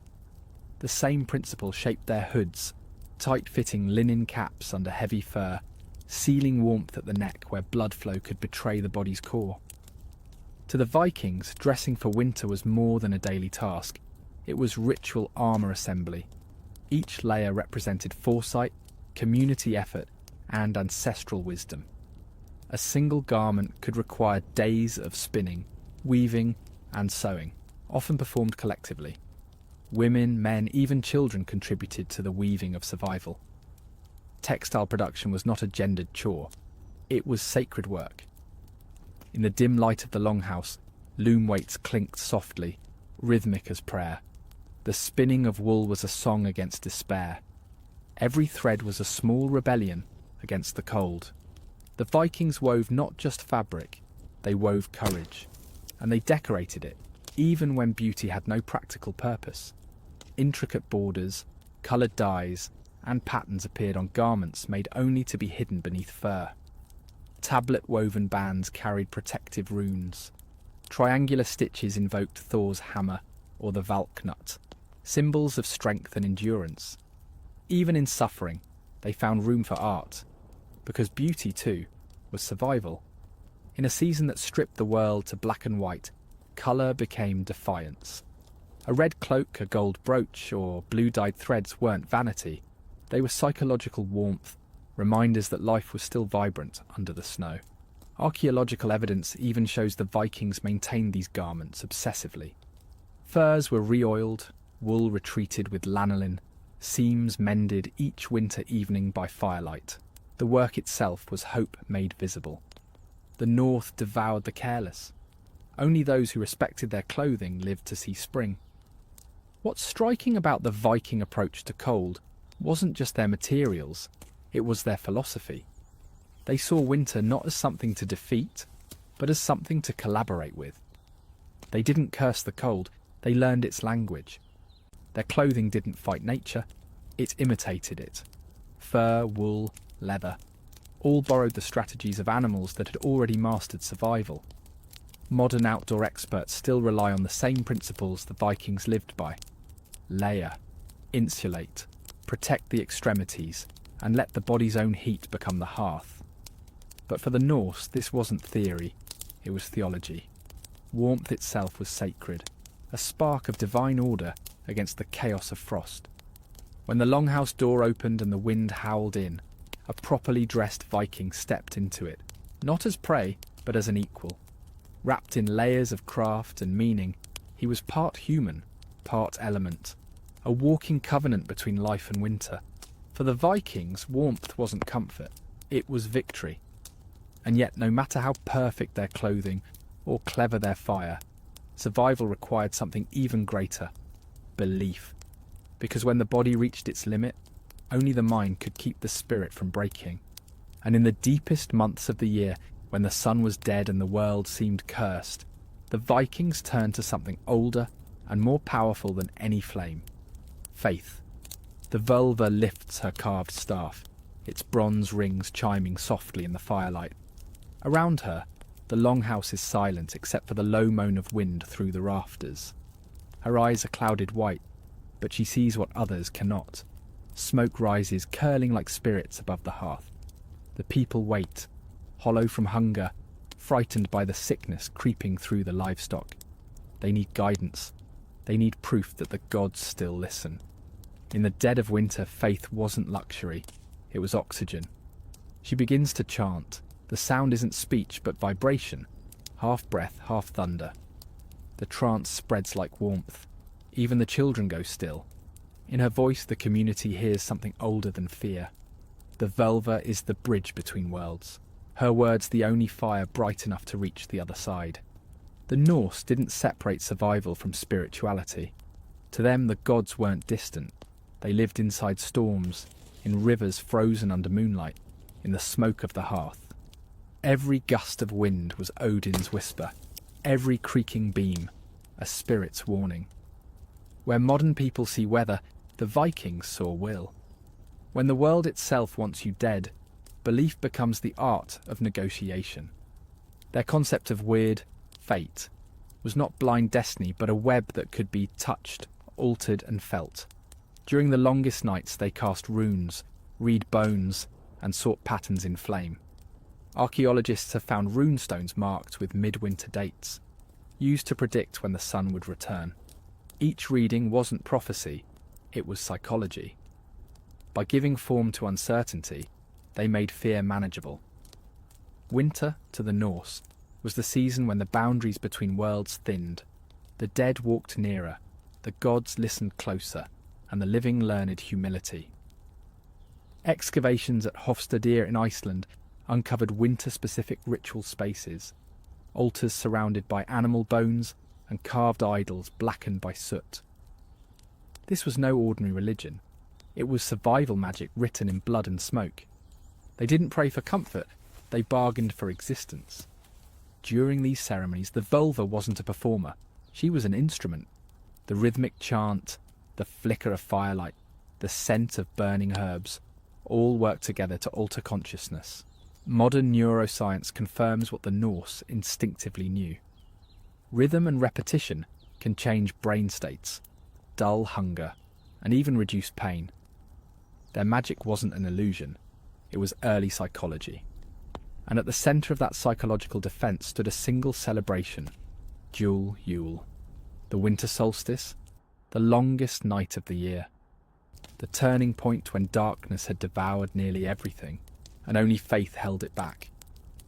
The same principle shaped their hoods, tight-fitting linen caps under heavy fur, sealing warmth at the neck where blood flow could betray the body's core. To the Vikings, dressing for winter was more than a daily task. It was ritual armour assembly. Each layer represented foresight, community effort, and ancestral wisdom. A single garment could require days of spinning, weaving, and sewing, often performed collectively. Women, men, even children contributed to the weaving of survival. Textile production was not a gendered chore. It was sacred work. In the dim light of the longhouse, loom weights clinked softly, rhythmic as prayer. The spinning of wool was a song against despair. Every thread was a small rebellion against the cold. The Vikings wove not just fabric, they wove courage. And they decorated it, even when beauty had no practical purpose. Intricate borders, coloured dyes, and patterns appeared on garments made only to be hidden beneath fur. Tablet-woven bands carried protective runes. Triangular stitches invoked Thor's hammer or the Valknut, symbols of strength and endurance. Even in suffering, they found room for art, because beauty, too, was survival. In a season that stripped the world to black and white, colour became defiance. A red cloak, a gold brooch, or blue-dyed threads weren't vanity. They were psychological warmth, reminders that life was still vibrant under the snow. Archaeological evidence even shows the Vikings maintained these garments obsessively. Furs were re-oiled, wool retreated with lanolin, seams mended each winter evening by firelight. The work itself was hope made visible. The North devoured the careless. Only those who respected their clothing lived to see spring. What's striking about the Viking approach to cold wasn't just their materials, it was their philosophy. They saw winter not as something to defeat, but as something to collaborate with. They didn't curse the cold, they learned its language. Their clothing didn't fight nature, it imitated it. Fur, wool, leather, all borrowed the strategies of animals that had already mastered survival. Modern outdoor experts still rely on the same principles the Vikings lived by. Layer, insulate, protect the extremities, and let the body's own heat become the hearth. But for the Norse, this wasn't theory, it was theology. Warmth itself was sacred, a spark of divine order against the chaos of frost. When the longhouse door opened and the wind howled in, a properly dressed Viking stepped into it, not as prey, but as an equal. Wrapped in layers of craft and meaning, he was part human, part element, a walking covenant between life and winter. For the Vikings, warmth wasn't comfort, it was victory. And yet, no matter how perfect their clothing or clever their fire, survival required something even greater: belief. Because when the body reached its limit, only the mind could keep the spirit from breaking. And in the deepest months of the year, when the sun was dead and the world seemed cursed, the Vikings turned to something older and more powerful than any flame: faith. The vulva lifts her carved staff, its bronze rings chiming softly in the firelight. Around her, the longhouse is silent except for the low moan of wind through the rafters. Her eyes are clouded white, but she sees what others cannot. Smoke rises, curling like spirits above the hearth. The people wait, hollow from hunger, frightened by the sickness creeping through the livestock. They need guidance. They need proof that the gods still listen. In the dead of winter, faith wasn't luxury, it was oxygen. She begins to chant. The sound isn't speech, but vibration, half breath, half thunder. The trance spreads like warmth. Even the children go still. In her voice, the community hears something older than fear. The vulva is the bridge between worlds. Her words the only fire bright enough to reach the other side. The Norse didn't separate survival from spirituality. To them, the gods weren't distant. They lived inside storms, in rivers frozen under moonlight, in the smoke of the hearth. Every gust of wind was Odin's whisper, every creaking beam a spirit's warning. Where modern people see weather, the Vikings saw will. When the world itself wants you dead, belief becomes the art of negotiation. Their concept of weird fate was not blind destiny, but a web that could be touched, altered and felt. During the longest nights they cast runes, read bones, and sought patterns in flame. Archaeologists have found runestones marked with midwinter dates, used to predict when the sun would return. Each reading wasn't prophecy, it was psychology. By giving form to uncertainty, they made fear manageable. Winter, to the Norse, was the season when the boundaries between worlds thinned. The dead walked nearer, the gods listened closer, and the living learned humility. Excavations at Hofstadr in Iceland uncovered winter-specific ritual spaces, altars surrounded by animal bones and carved idols blackened by soot. This was no ordinary religion. It was survival magic written in blood and smoke. They didn't pray for comfort, they bargained for existence. During these ceremonies, the vulva wasn't a performer, she was an instrument. The rhythmic chant, the flicker of firelight, the scent of burning herbs, all worked together to alter consciousness. Modern neuroscience confirms what the Norse instinctively knew. Rhythm and repetition can change brain states, dull hunger, and even reduce pain. Their magic wasn't an illusion, it was early psychology. And at the centre of that psychological defence stood a single celebration, Yule, the winter solstice, the longest night of the year. The turning point when darkness had devoured nearly everything, and only faith held it back.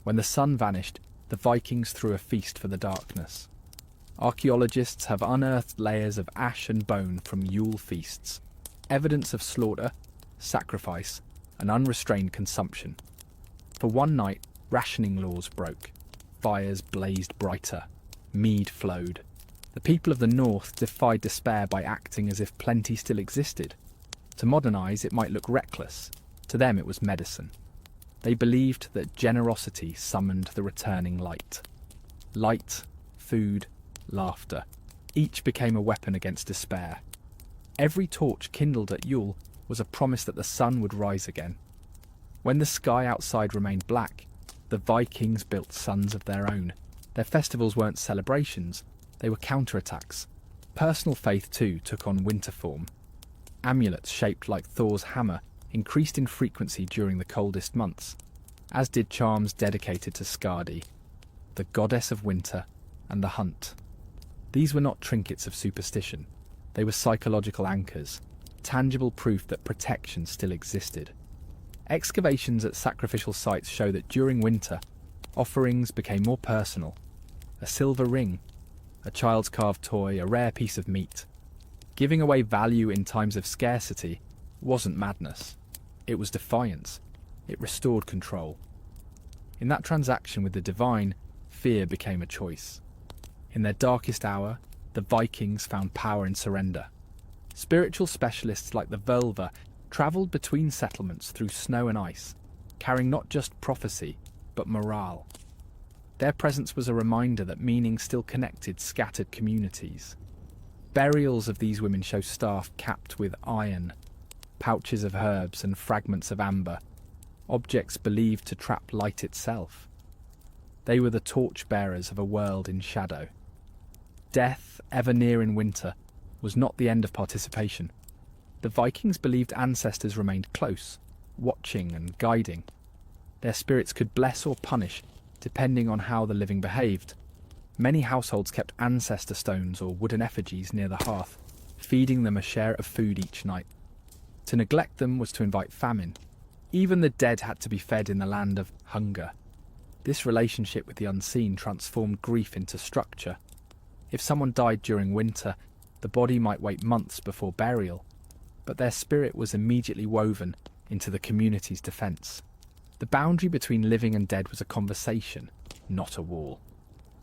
When the sun vanished, the Vikings threw a feast for the darkness. Archaeologists have unearthed layers of ash and bone from Yule feasts, evidence of slaughter, sacrifice, and unrestrained consumption. For one night, rationing laws broke. Fires blazed brighter. Mead flowed. The people of the North defied despair by acting as if plenty still existed. To modernise, it might look reckless. To them, it was medicine. They believed that generosity summoned the returning light. Light, food, laughter. Each became a weapon against despair. Every torch kindled at Yule was a promise that the sun would rise again. When the sky outside remained black, the Vikings built suns of their own. Their festivals weren't celebrations, they were counterattacks. Personal faith, too, took on winter form. Amulets shaped like Thor's hammer increased in frequency during the coldest months, as did charms dedicated to Scarcity, the goddess of winter and the hunt. These were not trinkets of superstition, they were psychological anchors, tangible proof that protection still existed. Excavations at sacrificial sites show that during winter, offerings became more personal. A silver ring, a child's carved toy, a rare piece of meat. Giving away value in times of scarcity wasn't madness. It was defiance. It restored control. In that transaction with the divine, fear became a choice. In their darkest hour, the Vikings found power in surrender. Spiritual specialists like the Völva travelled between settlements through snow and ice, carrying not just prophecy, but morale. Their presence was a reminder that meaning still connected scattered communities. Burials of these women show staff capped with iron, pouches of herbs and fragments of amber, objects believed to trap light itself. They were the torch-bearers of a world in shadow. Death, ever near in winter, was not the end of participation. The Vikings believed ancestors remained close, watching and guiding. Their spirits could bless or punish, depending on how the living behaved. Many households kept ancestor stones or wooden effigies near the hearth, feeding them a share of food each night. To neglect them was to invite famine. Even the dead had to be fed in the land of hunger. This relationship with the unseen transformed grief into structure. If someone died during winter, the body might wait months before burial, but their spirit was immediately woven into the community's defence. The boundary between living and dead was a conversation, not a wall.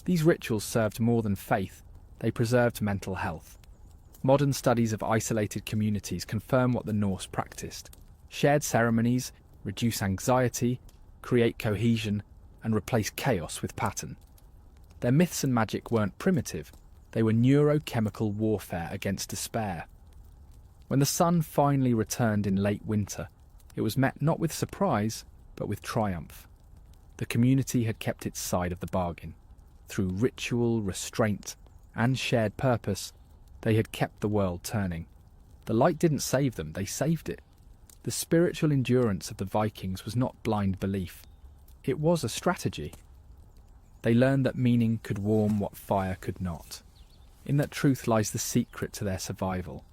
These rituals served more than faith, they preserved mental health. Modern studies of isolated communities confirm what the Norse practiced. Shared ceremonies reduce anxiety, create cohesion, and replace chaos with pattern. Their myths and magic weren't primitive, they were neurochemical warfare against despair. When the sun finally returned in late winter, it was met not with surprise, but with triumph. The community had kept its side of the bargain. Through ritual, restraint, and shared purpose, they had kept the world turning. The light didn't save them, they saved it. The spiritual endurance of the Vikings was not blind belief. It was a strategy. They learned that meaning could warm what fire could not. In that truth lies the secret to their survival.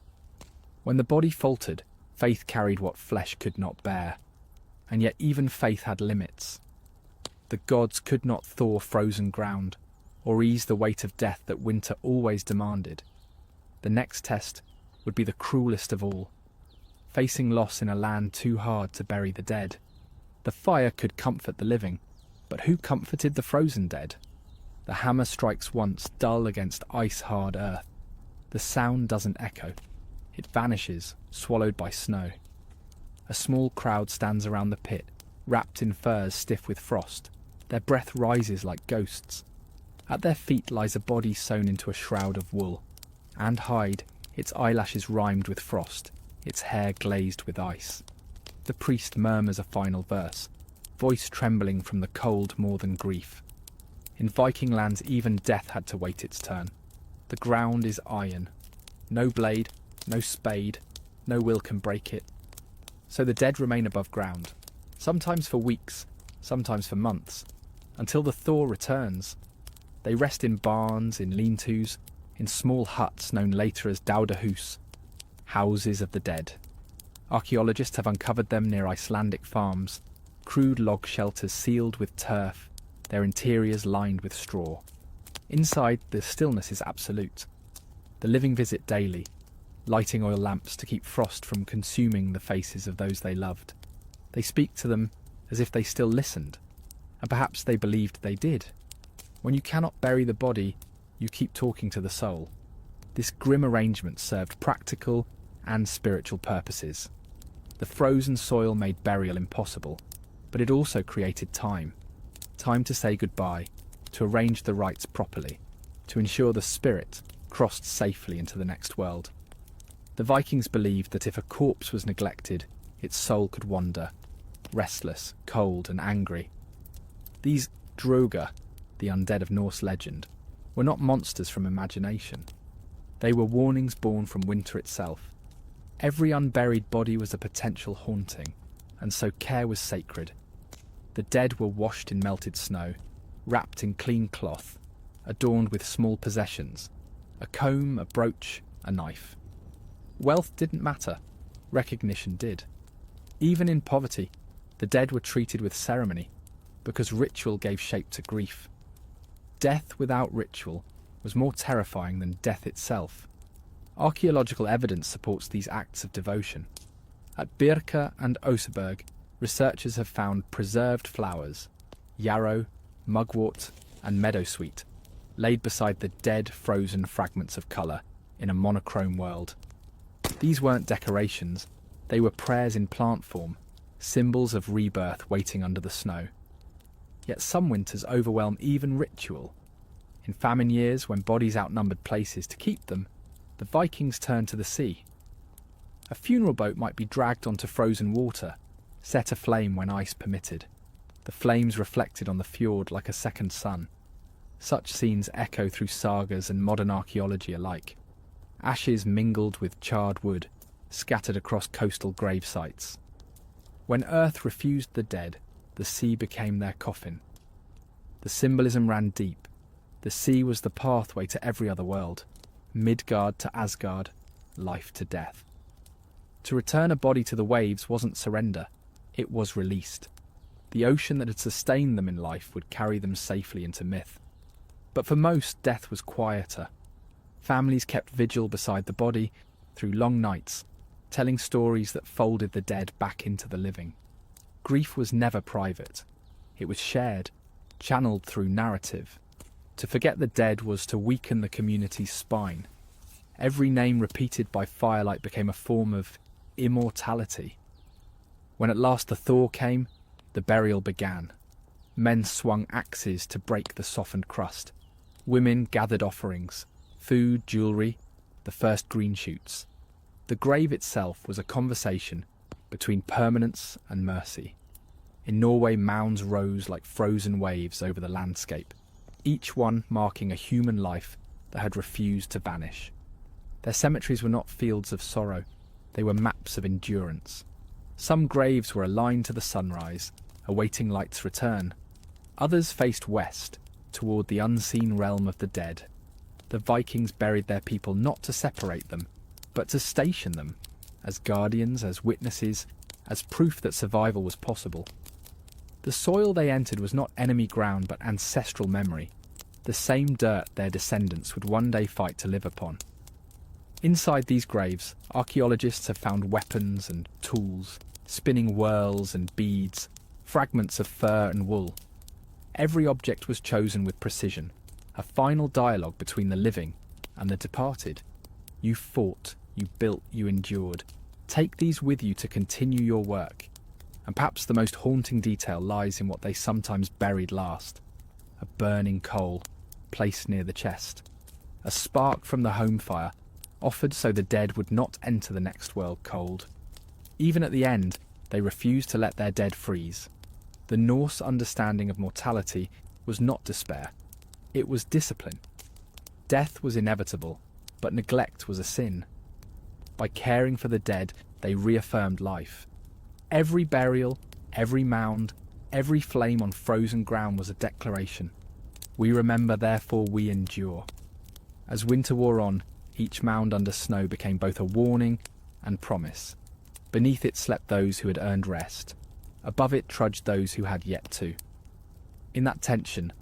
When the body faltered, faith carried what flesh could not bear. And yet even faith had limits. The gods could not thaw frozen ground, or ease the weight of death that winter always demanded. The next test would be the cruelest of all, facing loss in a land too hard to bury the dead. The fire could comfort the living, but who comforted the frozen dead? The hammer strikes once, dull against ice-hard earth. The sound doesn't echo. It vanishes, swallowed by snow. A small crowd stands around the pit, wrapped in furs stiff with frost. Their breath rises like ghosts. At their feet lies a body sewn into a shroud of wool and hide, its eyelashes rimed with frost, its hair glazed with ice. The priest murmurs a final verse, voice trembling from the cold more than grief. In Viking lands, even death had to wait its turn. The ground is iron. No blade, no spade, no will can break it. So the dead remain above ground, sometimes for weeks, sometimes for months, until the thaw returns. They rest in barns, in lean-tos, in small huts known later as Dauderhus, houses of the dead. Archaeologists have uncovered them near Icelandic farms, crude log shelters sealed with turf, their interiors lined with straw. Inside, the stillness is absolute. The living visit daily, lighting oil lamps to keep frost from consuming the faces of those they loved. They speak to them as if they still listened, and perhaps they believed they did. When you cannot bury the body, you keep talking to the soul. This grim arrangement served practical and spiritual purposes. The frozen soil made burial impossible, but it also created time. Time to say goodbye, to arrange the rites properly, to ensure the spirit crossed safely into the next world. The Vikings believed that if a corpse was neglected, its soul could wander, restless, cold and angry. These Droga, the undead of Norse legend, were not monsters from imagination. They were warnings born from winter itself. Every unburied body was a potential haunting, and so care was sacred. The dead were washed in melted snow, wrapped in clean cloth, adorned with small possessions, a comb, a brooch, a knife. Wealth didn't matter, recognition did. Even in poverty, the dead were treated with ceremony, because ritual gave shape to grief. Death without ritual was more terrifying than death itself. Archaeological evidence supports these acts of devotion. At Birka and Oseberg, researchers have found preserved flowers, yarrow, mugwort, and meadowsweet, laid beside the dead, frozen fragments of colour in a monochrome world. These weren't decorations, they were prayers in plant form, symbols of rebirth waiting under the snow. Yet some winters overwhelm even ritual. In famine years, when bodies outnumbered places to keep them, the Vikings turned to the sea. A funeral boat might be dragged onto frozen water, set aflame when ice permitted. The flames reflected on the fjord like a second sun. Such scenes echo through sagas and modern archaeology alike. Ashes mingled with charred wood, scattered across coastal grave sites. When earth refused the dead, the sea became their coffin. The symbolism ran deep. The sea was the pathway to every other world, Midgard to Asgard, life to death. To return a body to the waves wasn't surrender, it was released. The ocean that had sustained them in life would carry them safely into myth. But for most, death was quieter. Families kept vigil beside the body through long nights, telling stories that folded the dead back into the living. Grief was never private. It was shared, channeled through narrative. To forget the dead was to weaken the community's spine. Every name repeated by firelight became a form of immortality. When at last the thaw came, the burial began. Men swung axes to break the softened crust. Women gathered offerings, food, jewellery, the first green shoots. The grave itself was a conversation between permanence and mercy. In Norway, mounds rose like frozen waves over the landscape, each one marking a human life that had refused to vanish. Their cemeteries were not fields of sorrow, they were maps of endurance. Some graves were aligned to the sunrise, awaiting light's return. Others faced west, toward the unseen realm of the dead. The Vikings buried their people not to separate them, but to station them, as guardians, as witnesses, as proof that survival was possible. The soil they entered was not enemy ground but ancestral memory, the same dirt their descendants would one day fight to live upon. Inside these graves, archaeologists have found weapons and tools, spinning whorls and beads, fragments of fur and wool. Every object was chosen with precision, a final dialogue between the living and the departed. You fought, you built, you endured. Take these with you to continue your work. And perhaps the most haunting detail lies in what they sometimes buried last. A burning coal placed near the chest. A spark from the home fire, offered so the dead would not enter the next world cold. Even at the end, they refused to let their dead freeze. The Norse understanding of mortality was not despair. It was discipline. Death was inevitable, but neglect was a sin. By caring for the dead, they reaffirmed life. Every burial, every mound, every flame on frozen ground was a declaration. We remember, therefore we endure. As winter wore on, each mound under snow became both a warning and promise. Beneath it slept those who had earned rest. Above it trudged those who had yet to. In that tension,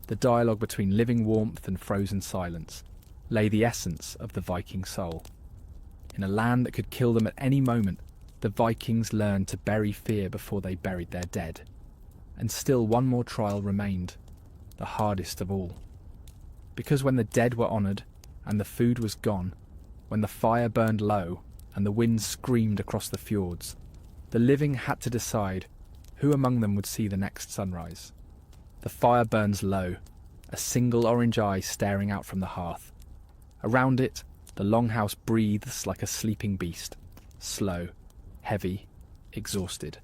the dialogue between living warmth and frozen silence, lay the essence of the Viking soul. In a land that could kill them at any moment, the Vikings learned to bury fear before they buried their dead. And still one more trial remained, the hardest of all. Because when the dead were honoured and the food was gone, when the fire burned low and the wind screamed across the fjords, the living had to decide who among them would see the next sunrise. The fire burns low, a single orange eye staring out from the hearth. Around it, the longhouse breathes like a sleeping beast, slow, heavy, exhausted.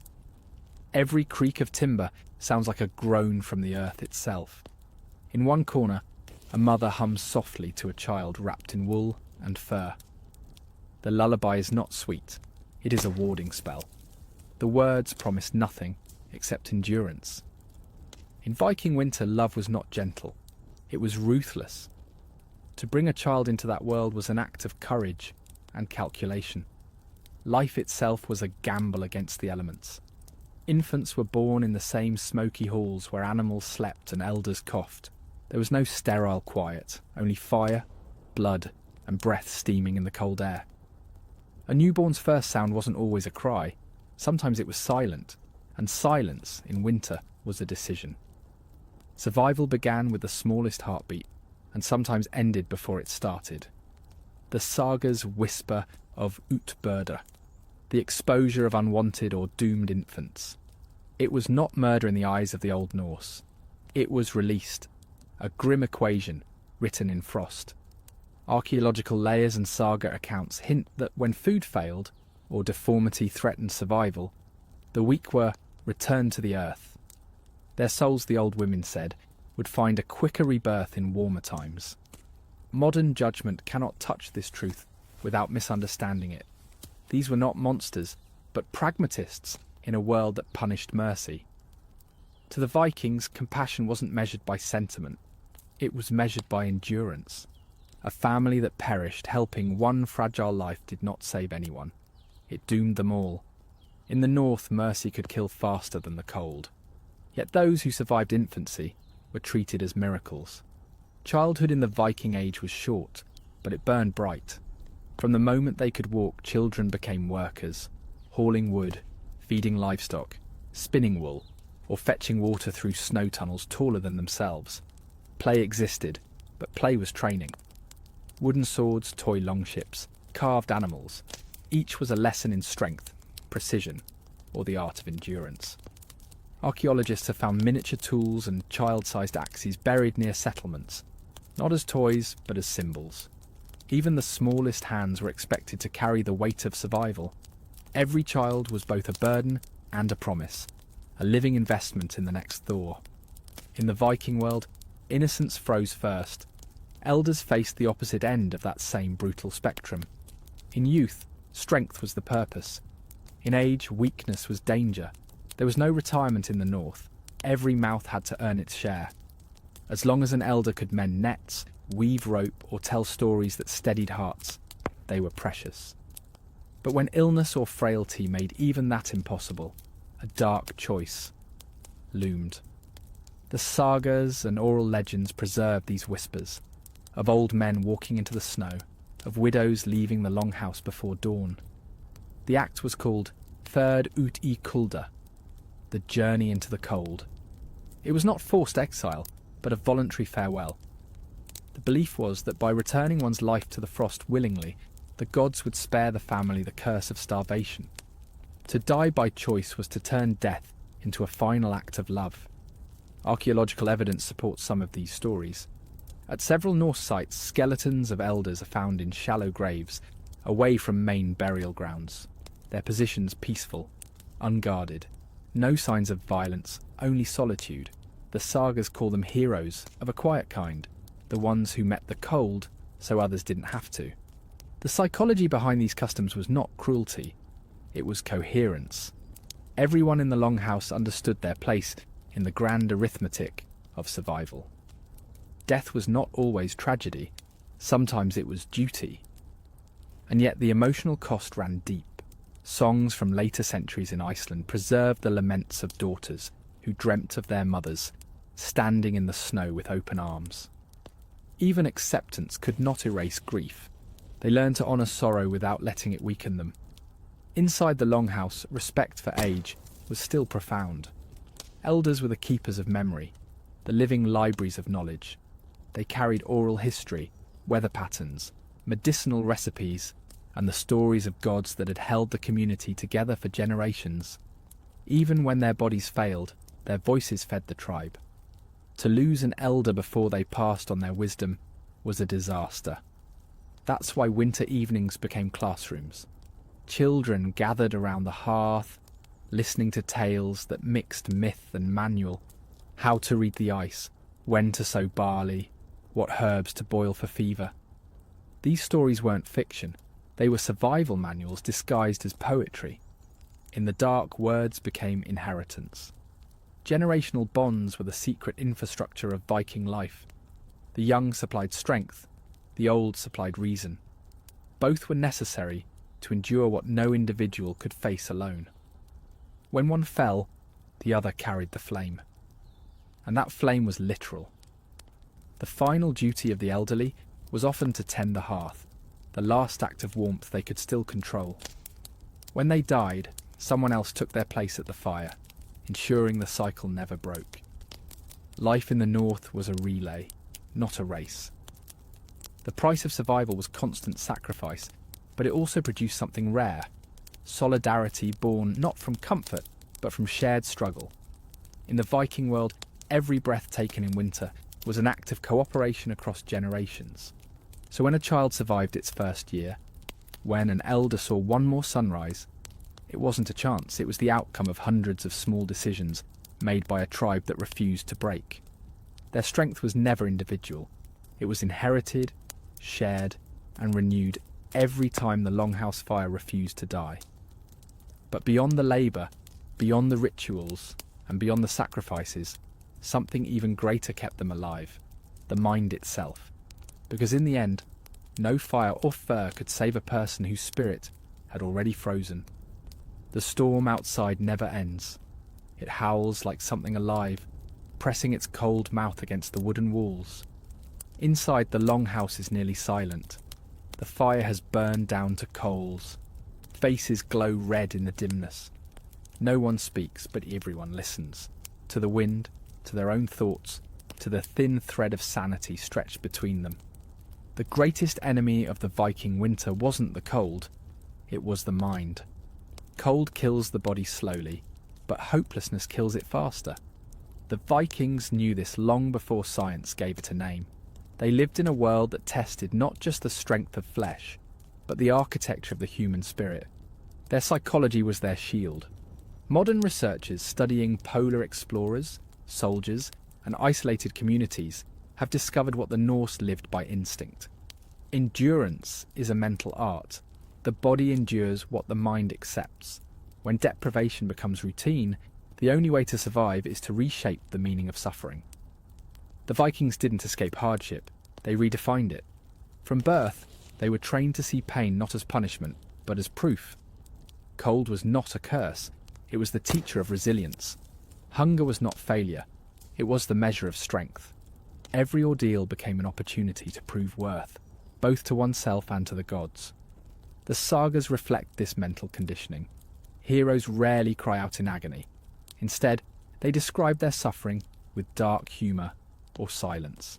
Every creak of timber sounds like a groan from the earth itself. In one corner, a mother hums softly to a child wrapped in wool and fur. The lullaby is not sweet, it is a warding spell. The words promise nothing except endurance. In Viking winter, love was not gentle, it was ruthless. To bring a child into that world was an act of courage and calculation. Life itself was a gamble against the elements. Infants were born in the same smoky halls where animals slept and elders coughed. There was no sterile quiet, only fire, blood, and breath steaming in the cold air. A newborn's first sound wasn't always a cry. Sometimes it was silent, and silence in winter was a decision. Survival began with the smallest heartbeat, and sometimes ended before it started. The sagas whisper of utburder, the exposure of unwanted or doomed infants. It was not murder in the eyes of the Old Norse. It was released, a grim equation written in frost. Archaeological layers and saga accounts hint that when food failed, or deformity threatened survival, the weak were returned to the earth. Their souls, the old women said, would find a quicker rebirth in warmer times. Modern judgment cannot touch this truth without misunderstanding it. These were not monsters, but pragmatists in a world that punished mercy. To the Vikings, compassion wasn't measured by sentiment. It was measured by endurance. A family that perished helping one fragile life did not save anyone. It doomed them all. In the north, mercy could kill faster than the cold. Yet those who survived infancy were treated as miracles. Childhood in the Viking age was short, but it burned bright. From the moment they could walk, children became workers, hauling wood, feeding livestock, spinning wool, or fetching water through snow tunnels taller than themselves. Play existed, but play was training. Wooden swords, toy longships, carved animals, each was a lesson in strength, precision, or the art of endurance. Archaeologists have found miniature tools and child-sized axes buried near settlements, not as toys, but as symbols. Even the smallest hands were expected to carry the weight of survival. Every child was both a burden and a promise, a living investment in the next Thor. In the Viking world, innocence froze first. Elders faced the opposite end of that same brutal spectrum. In youth, strength was the purpose. In age, weakness was danger. There was no retirement in the north. Every mouth had to earn its share. As long as an elder could mend nets, weave rope, or tell stories that steadied hearts, they were precious. But when illness or frailty made even that impossible, a dark choice loomed. The sagas and oral legends preserve these whispers, of old men walking into the snow, of widows leaving the longhouse before dawn. The act was called Ferd ut I kulda, the journey into the cold. It was not forced exile, but a voluntary farewell. The belief was that by returning one's life to the frost willingly, the gods would spare the family the curse of starvation. To die by choice was to turn death into a final act of love. Archaeological evidence supports some of these stories. At several Norse sites, skeletons of elders are found in shallow graves, away from main burial grounds. Their positions peaceful, unguarded. No signs of violence, only solitude. The sagas call them heroes of a quiet kind, the ones who met the cold so others didn't have to. The psychology behind these customs was not cruelty, it was coherence. Everyone in the longhouse understood their place in the grand arithmetic of survival. Death was not always tragedy, sometimes it was duty. And yet the emotional cost ran deep. Songs from later centuries in Iceland preserved the laments of daughters who dreamt of their mothers, standing in the snow with open arms. Even acceptance could not erase grief. They learned to honour sorrow without letting it weaken them. Inside the longhouse, respect for age was still profound. Elders were the keepers of memory, the living libraries of knowledge. They carried oral history, weather patterns, medicinal recipes, and the stories of gods that had held the community together for generations. Even when their bodies failed, their voices fed the tribe. To lose an elder before they passed on their wisdom was a disaster. That's why winter evenings became classrooms. Children gathered around the hearth, listening to tales that mixed myth and manual, how to read the ice, when to sow barley, what herbs to boil for fever. These stories weren't fiction, they were survival manuals disguised as poetry. In the dark, words became inheritance. Generational bonds were the secret infrastructure of Viking life. The young supplied strength, the old supplied reason. Both were necessary to endure what no individual could face alone. When one fell, the other carried the flame. And that flame was literal. The final duty of the elderly was often to tend the hearth, the last act of warmth they could still control. When they died, someone else took their place at the fire, ensuring the cycle never broke. Life in the north was a relay, not a race. The price of survival was constant sacrifice, but it also produced something rare, solidarity born not from comfort, but from shared struggle. In the Viking world, every breath taken in winter was an act of cooperation across generations. So when a child survived its first year, when an elder saw one more sunrise, it wasn't a chance, it was the outcome of hundreds of small decisions made by a tribe that refused to break. Their strength was never individual. It was inherited, shared, and renewed every time the longhouse fire refused to die. But beyond the labour, beyond the rituals, and beyond the sacrifices, something even greater kept them alive, the mind itself. Because in the end, no fire or fur could save a person whose spirit had already frozen. The storm outside never ends. It howls like something alive, pressing its cold mouth against the wooden walls. Inside, the longhouse is nearly silent. The fire has burned down to coals. Faces glow red in the dimness. No one speaks, but everyone listens. To the wind, to their own thoughts, to the thin thread of sanity stretched between them. The greatest enemy of the Viking winter wasn't the cold, it was the mind. Cold kills the body slowly, but hopelessness kills it faster. The Vikings knew this long before science gave it a name. They lived in a world that tested not just the strength of flesh, but the architecture of the human spirit. Their psychology was their shield. Modern researchers studying polar explorers, soldiers, and isolated communities have discovered what the Norse lived by instinct. Endurance is a mental art. The body endures what the mind accepts. When deprivation becomes routine, the only way to survive is to reshape the meaning of suffering. The Vikings didn't escape hardship, they redefined it. From birth, they were trained to see pain not as punishment, but as proof. Cold was not a curse, it was the teacher of resilience. Hunger was not failure, it was the measure of strength. Every ordeal became an opportunity to prove worth, both to oneself and to the gods. The sagas reflect this mental conditioning. Heroes rarely cry out in agony. Instead, they describe their suffering with dark humour or silence.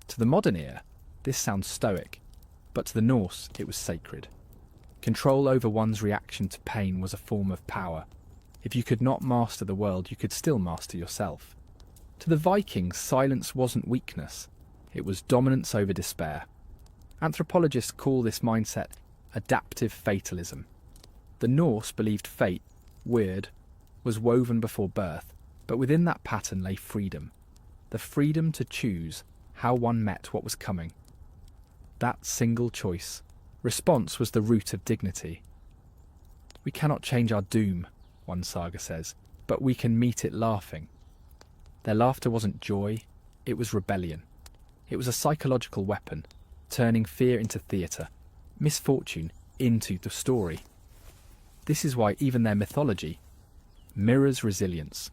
To the modern ear, this sounds stoic, but to the Norse it was sacred. Control over one's reaction to pain was a form of power. If you could not master the world, you could still master yourself. To the Vikings, silence wasn't weakness, it was dominance over despair. Anthropologists call this mindset adaptive fatalism. The Norse believed fate, weird, was woven before birth, but within that pattern lay freedom. The freedom to choose how one met what was coming. That single choice. Response was the root of dignity. We cannot change our doom, one saga says, but we can meet it laughing. Their laughter wasn't joy, it was rebellion. It was a psychological weapon, turning fear into theatre, misfortune into the story. This is why even their mythology mirrors resilience.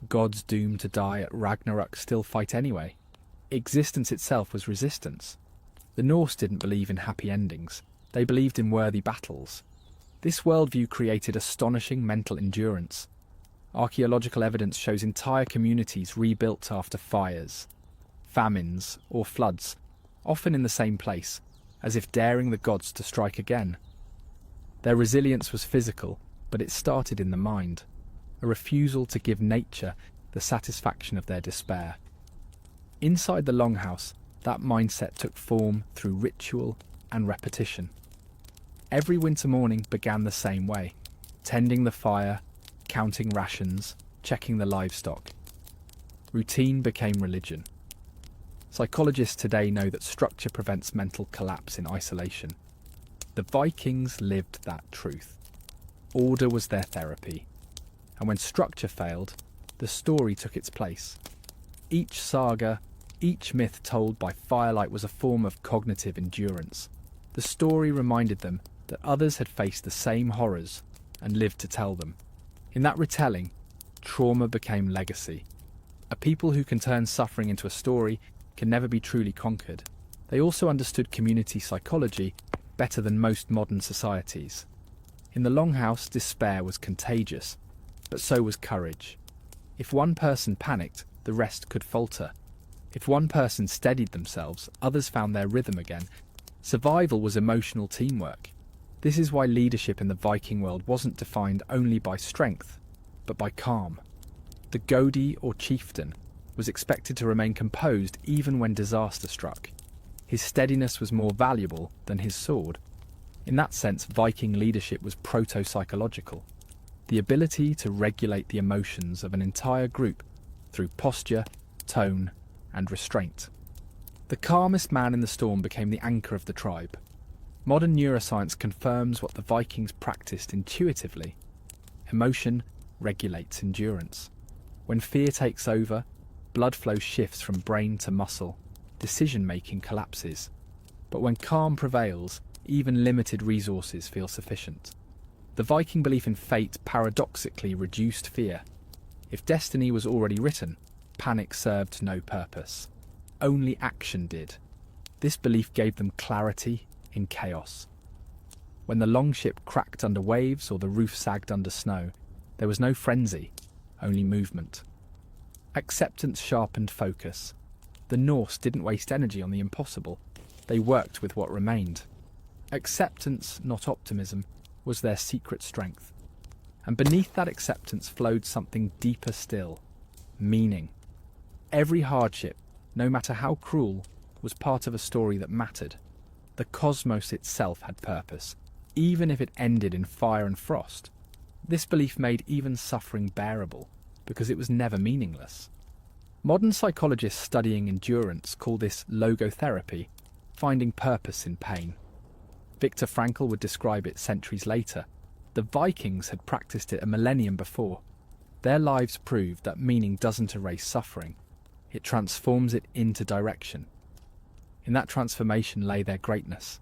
Gods doomed to die at Ragnarok still fight anyway. Existence itself was resistance. The Norse didn't believe in happy endings. They believed in worthy battles. This worldview created astonishing mental endurance. Archaeological evidence shows entire communities rebuilt after fires, famines, or floods, often in the same place, as if daring the gods to strike again. Their resilience was physical, but it started in the mind, a refusal to give nature the satisfaction of their despair. Inside the longhouse, that mindset took form through ritual and repetition. Every winter morning began the same way, tending the fire, counting rations, checking the livestock. Routine became religion. Psychologists today know that structure prevents mental collapse in isolation. The Vikings lived that truth. Order was their therapy. And when structure failed, the story took its place. Each saga, each myth told by firelight was a form of cognitive endurance. The story reminded them that others had faced the same horrors and lived to tell them. In that retelling, trauma became legacy. A people who can turn suffering into a story can never be truly conquered. They also understood community psychology better than most modern societies. In the longhouse, despair was contagious, but so was courage. If one person panicked, the rest could falter. If one person steadied themselves, others found their rhythm again. Survival was emotional teamwork. This is why leadership in the Viking world wasn't defined only by strength, but by calm. The Godi or chieftain was expected to remain composed even when disaster struck. His steadiness was more valuable than his sword. In that sense, Viking leadership was proto-psychological. The ability to regulate the emotions of an entire group through posture, tone, and restraint. The calmest man in the storm became the anchor of the tribe. Modern neuroscience confirms what the Vikings practiced intuitively. Emotion regulates endurance. When fear takes over, blood flow shifts from brain to muscle. Decision-making collapses. But when calm prevails, even limited resources feel sufficient. The Viking belief in fate paradoxically reduced fear. If destiny was already written, panic served no purpose. Only action did. This belief gave them clarity in chaos. When the longship cracked under waves or the roof sagged under snow, there was no frenzy, only movement. Acceptance sharpened focus. The Norse didn't waste energy on the impossible. They worked with what remained. Acceptance, not optimism, was their secret strength. And beneath that acceptance flowed something deeper still, meaning. Every hardship, no matter how cruel, was part of a story that mattered. The cosmos itself had purpose, even if it ended in fire and frost. This belief made even suffering bearable, because it was never meaningless. Modern psychologists studying endurance call this logotherapy, finding purpose in pain. Viktor Frankl would describe it centuries later. The Vikings had practiced it a millennium before. Their lives proved that meaning doesn't erase suffering. It transforms it into direction. In that transformation lay their greatness.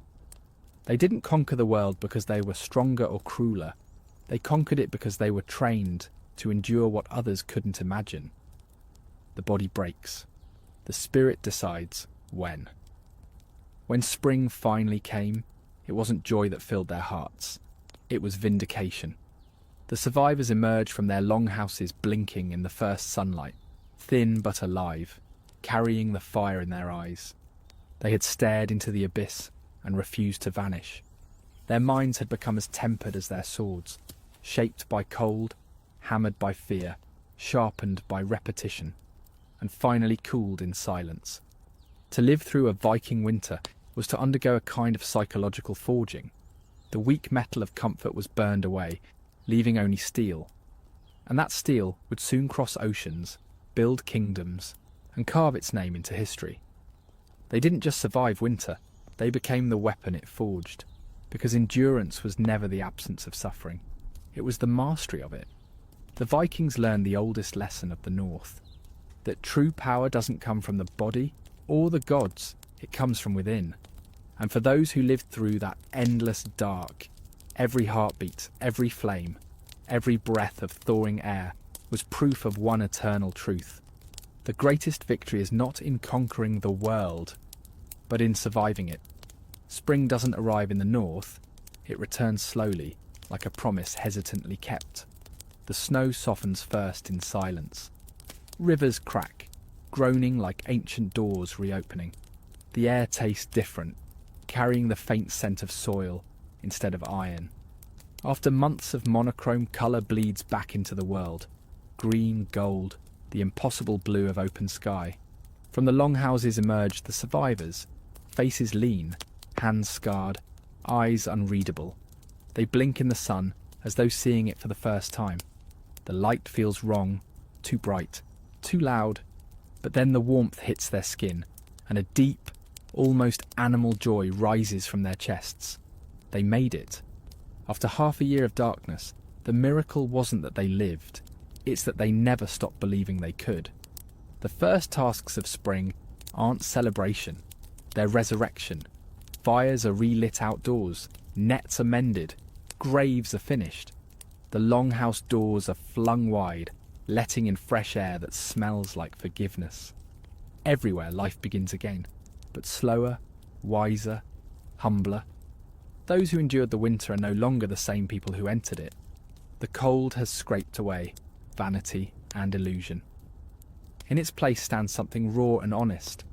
They didn't conquer the world because they were stronger or crueler. They conquered it because they were trained to endure what others couldn't imagine. The body breaks. The spirit decides when. When spring finally came, it wasn't joy that filled their hearts. It was vindication. The survivors emerged from their longhouses blinking in the first sunlight, thin but alive, carrying the fire in their eyes. They had stared into the abyss and refused to vanish. Their minds had become as tempered as their swords, shaped by cold, hammered by fear, sharpened by repetition, and finally cooled in silence. To live through a Viking winter was to undergo a kind of psychological forging. The weak metal of comfort was burned away, leaving only steel. And that steel would soon cross oceans, build kingdoms, and carve its name into history. They didn't just survive winter, they became the weapon it forged, because endurance was never the absence of suffering. It was the mastery of it. The Vikings learned the oldest lesson of the North, that true power doesn't come from the body or the gods, it comes from within. And for those who lived through that endless dark, every heartbeat, every flame, every breath of thawing air was proof of one eternal truth. The greatest victory is not in conquering the world, but in surviving it. Spring doesn't arrive in the north, it returns slowly, like a promise hesitantly kept. The snow softens first in silence. Rivers crack, groaning like ancient doors reopening. The air tastes different, carrying the faint scent of soil instead of iron. After months of monochrome, colour bleeds back into the world. Green, gold, the impossible blue of open sky. From the longhouses emerge the survivors, faces lean, hands scarred, eyes unreadable. They blink in the sun as though seeing it for the first time. The light feels wrong, too bright, too loud, but then the warmth hits their skin, and a deep, almost animal joy rises from their chests. They made it. After half a year of darkness, the miracle wasn't that they lived, it's that they never stopped believing they could. The first tasks of spring aren't celebration, they're resurrection. Fires are relit outdoors, nets are mended, graves are finished. The longhouse doors are flung wide, letting in fresh air that smells like forgiveness. Everywhere life begins again, but slower, wiser, humbler. Those who endured the winter are no longer the same people who entered it. The cold has scraped away vanity and illusion. In its place stands something raw and honest,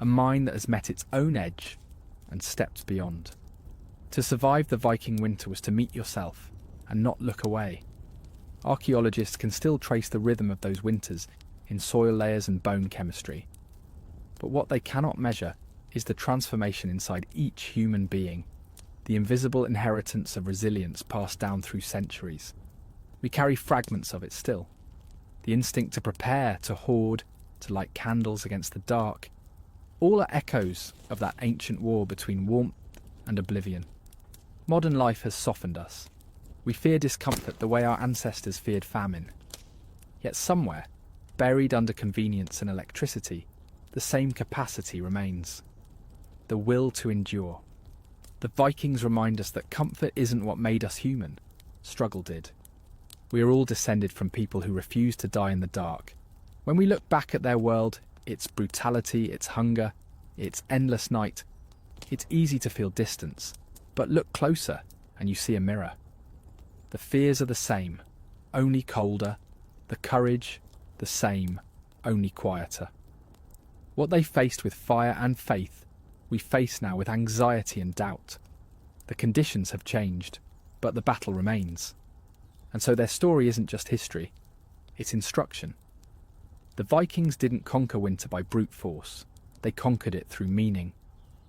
a mind that has met its own edge and stepped beyond. To survive the Viking winter was to meet yourself and not look away. Archaeologists can still trace the rhythm of those winters in soil layers and bone chemistry. But what they cannot measure is the transformation inside each human being, the invisible inheritance of resilience passed down through centuries. We carry fragments of it still. The instinct to prepare, to hoard, to light candles against the dark, all are echoes of that ancient war between warmth and oblivion. Modern life has softened us. We fear discomfort the way our ancestors feared famine. Yet somewhere, buried under convenience and electricity, the same capacity remains. The will to endure. The Vikings remind us that comfort isn't what made us human. Struggle did. We are all descended from people who refused to die in the dark. When we look back at their world, its brutality, its hunger, its endless night, it's easy to feel distance. But look closer and you see a mirror. The fears are the same, only colder. The courage, the same, only quieter. What they faced with fire and faith, we face now with anxiety and doubt. The conditions have changed, but the battle remains. And so their story isn't just history, it's instruction. The Vikings didn't conquer winter by brute force, they conquered it through meaning.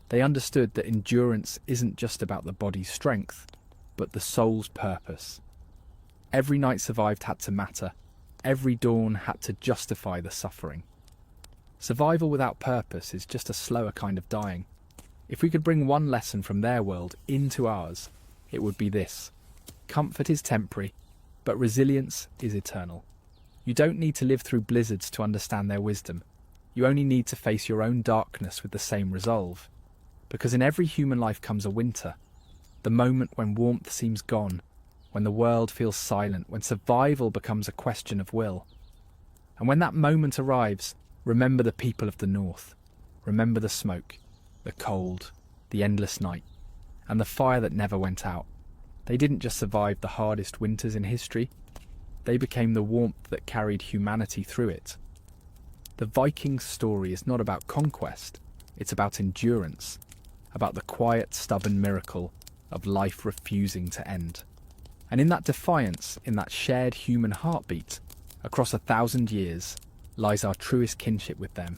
They understood that endurance isn't just about the body's strength, but the soul's purpose. Every night survived had to matter, every dawn had to justify the suffering. Survival without purpose is just a slower kind of dying. If we could bring one lesson from their world into ours, it would be this. Comfort is temporary, but resilience is eternal. You don't need to live through blizzards to understand their wisdom. You only need to face your own darkness with the same resolve. Because in every human life comes a winter, the moment when warmth seems gone, when the world feels silent, when survival becomes a question of will. And when that moment arrives, remember the people of the North. Remember the smoke, the cold, the endless night, and the fire that never went out. They didn't just survive the hardest winters in history, they became the warmth that carried humanity through it. The Vikings' story is not about conquest, It's about endurance, about the quiet, stubborn miracle of life refusing to end. And in that defiance, in that shared human heartbeat, across 1,000 years, lies our truest kinship with them.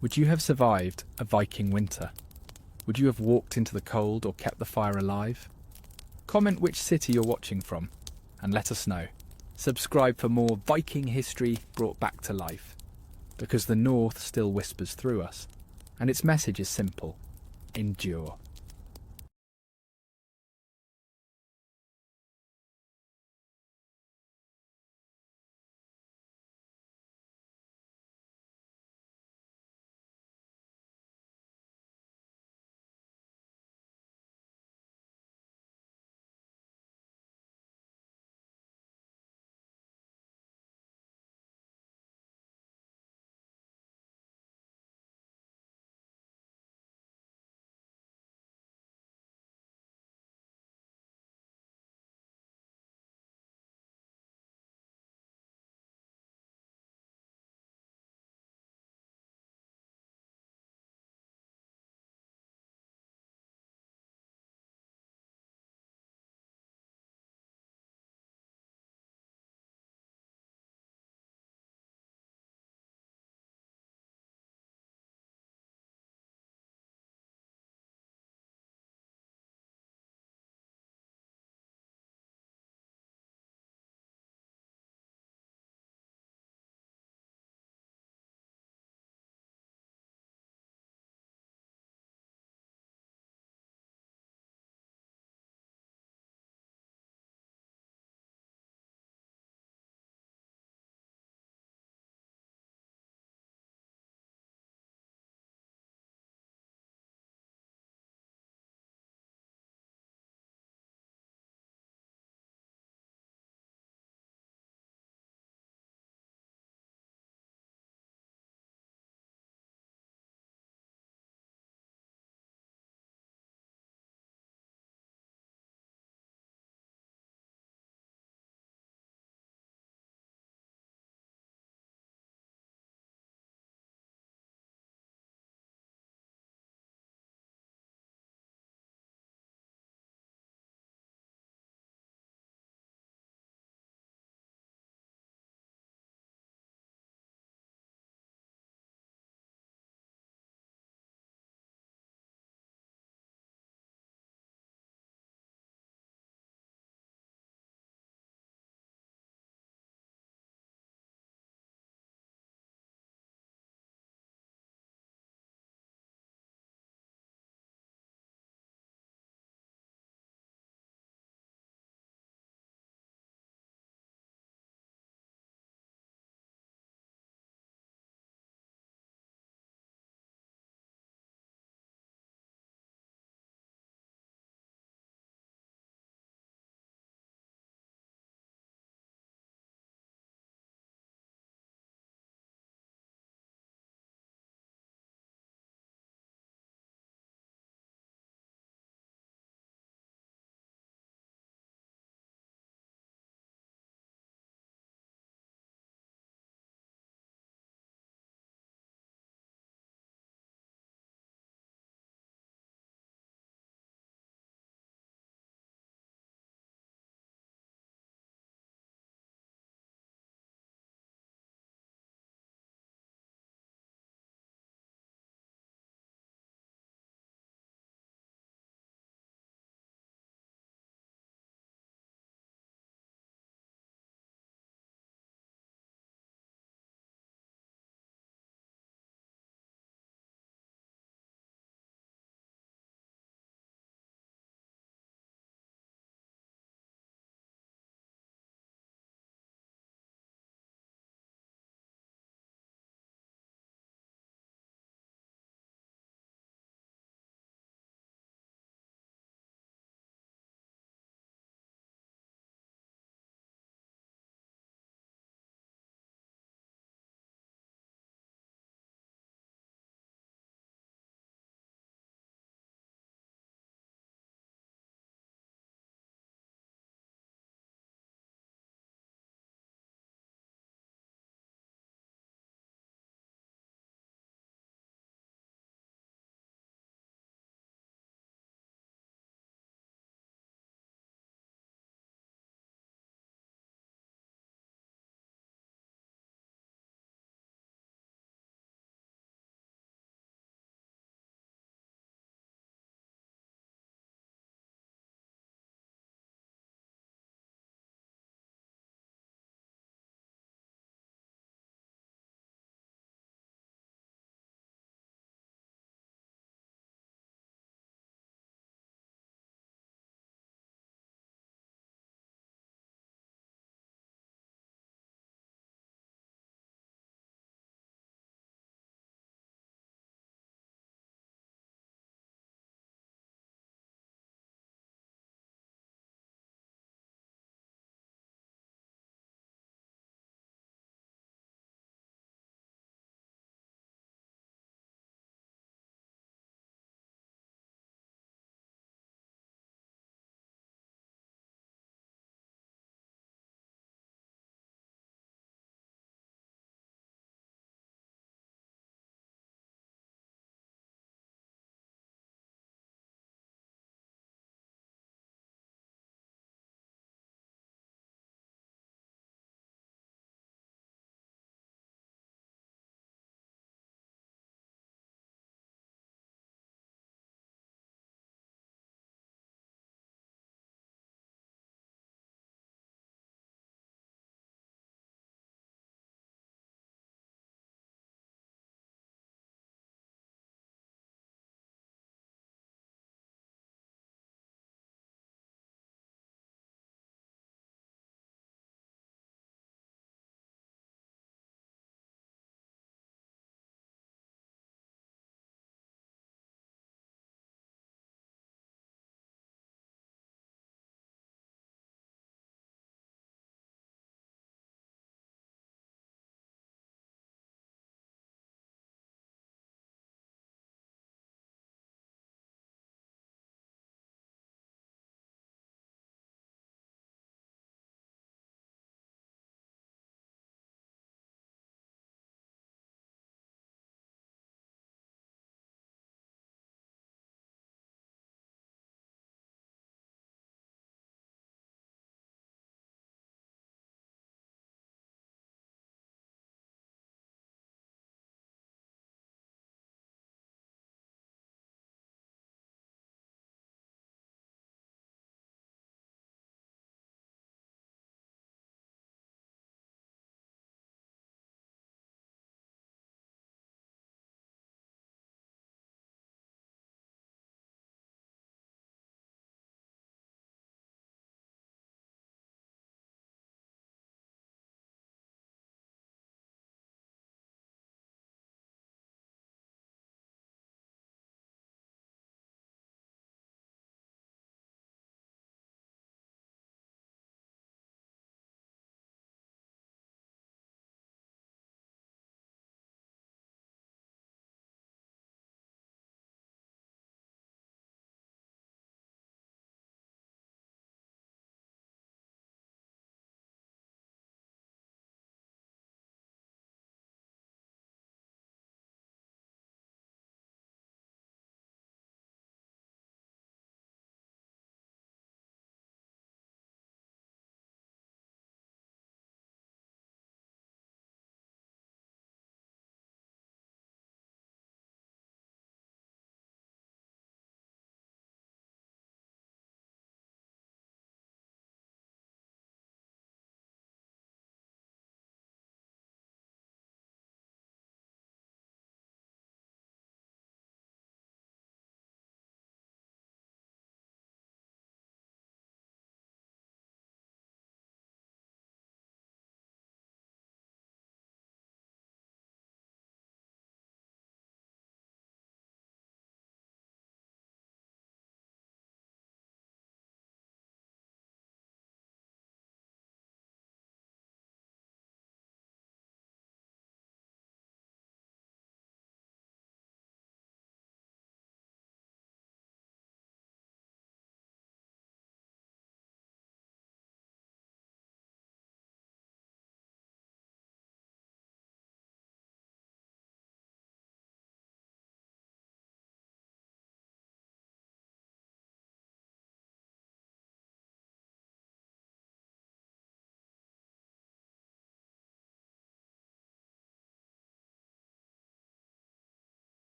Would you have survived a Viking winter? Would you have walked into the cold or kept the fire alive? Comment which city you're watching from, and let us know. Subscribe for more Viking history brought back to life, because the North still whispers through us, and its message is simple: endure.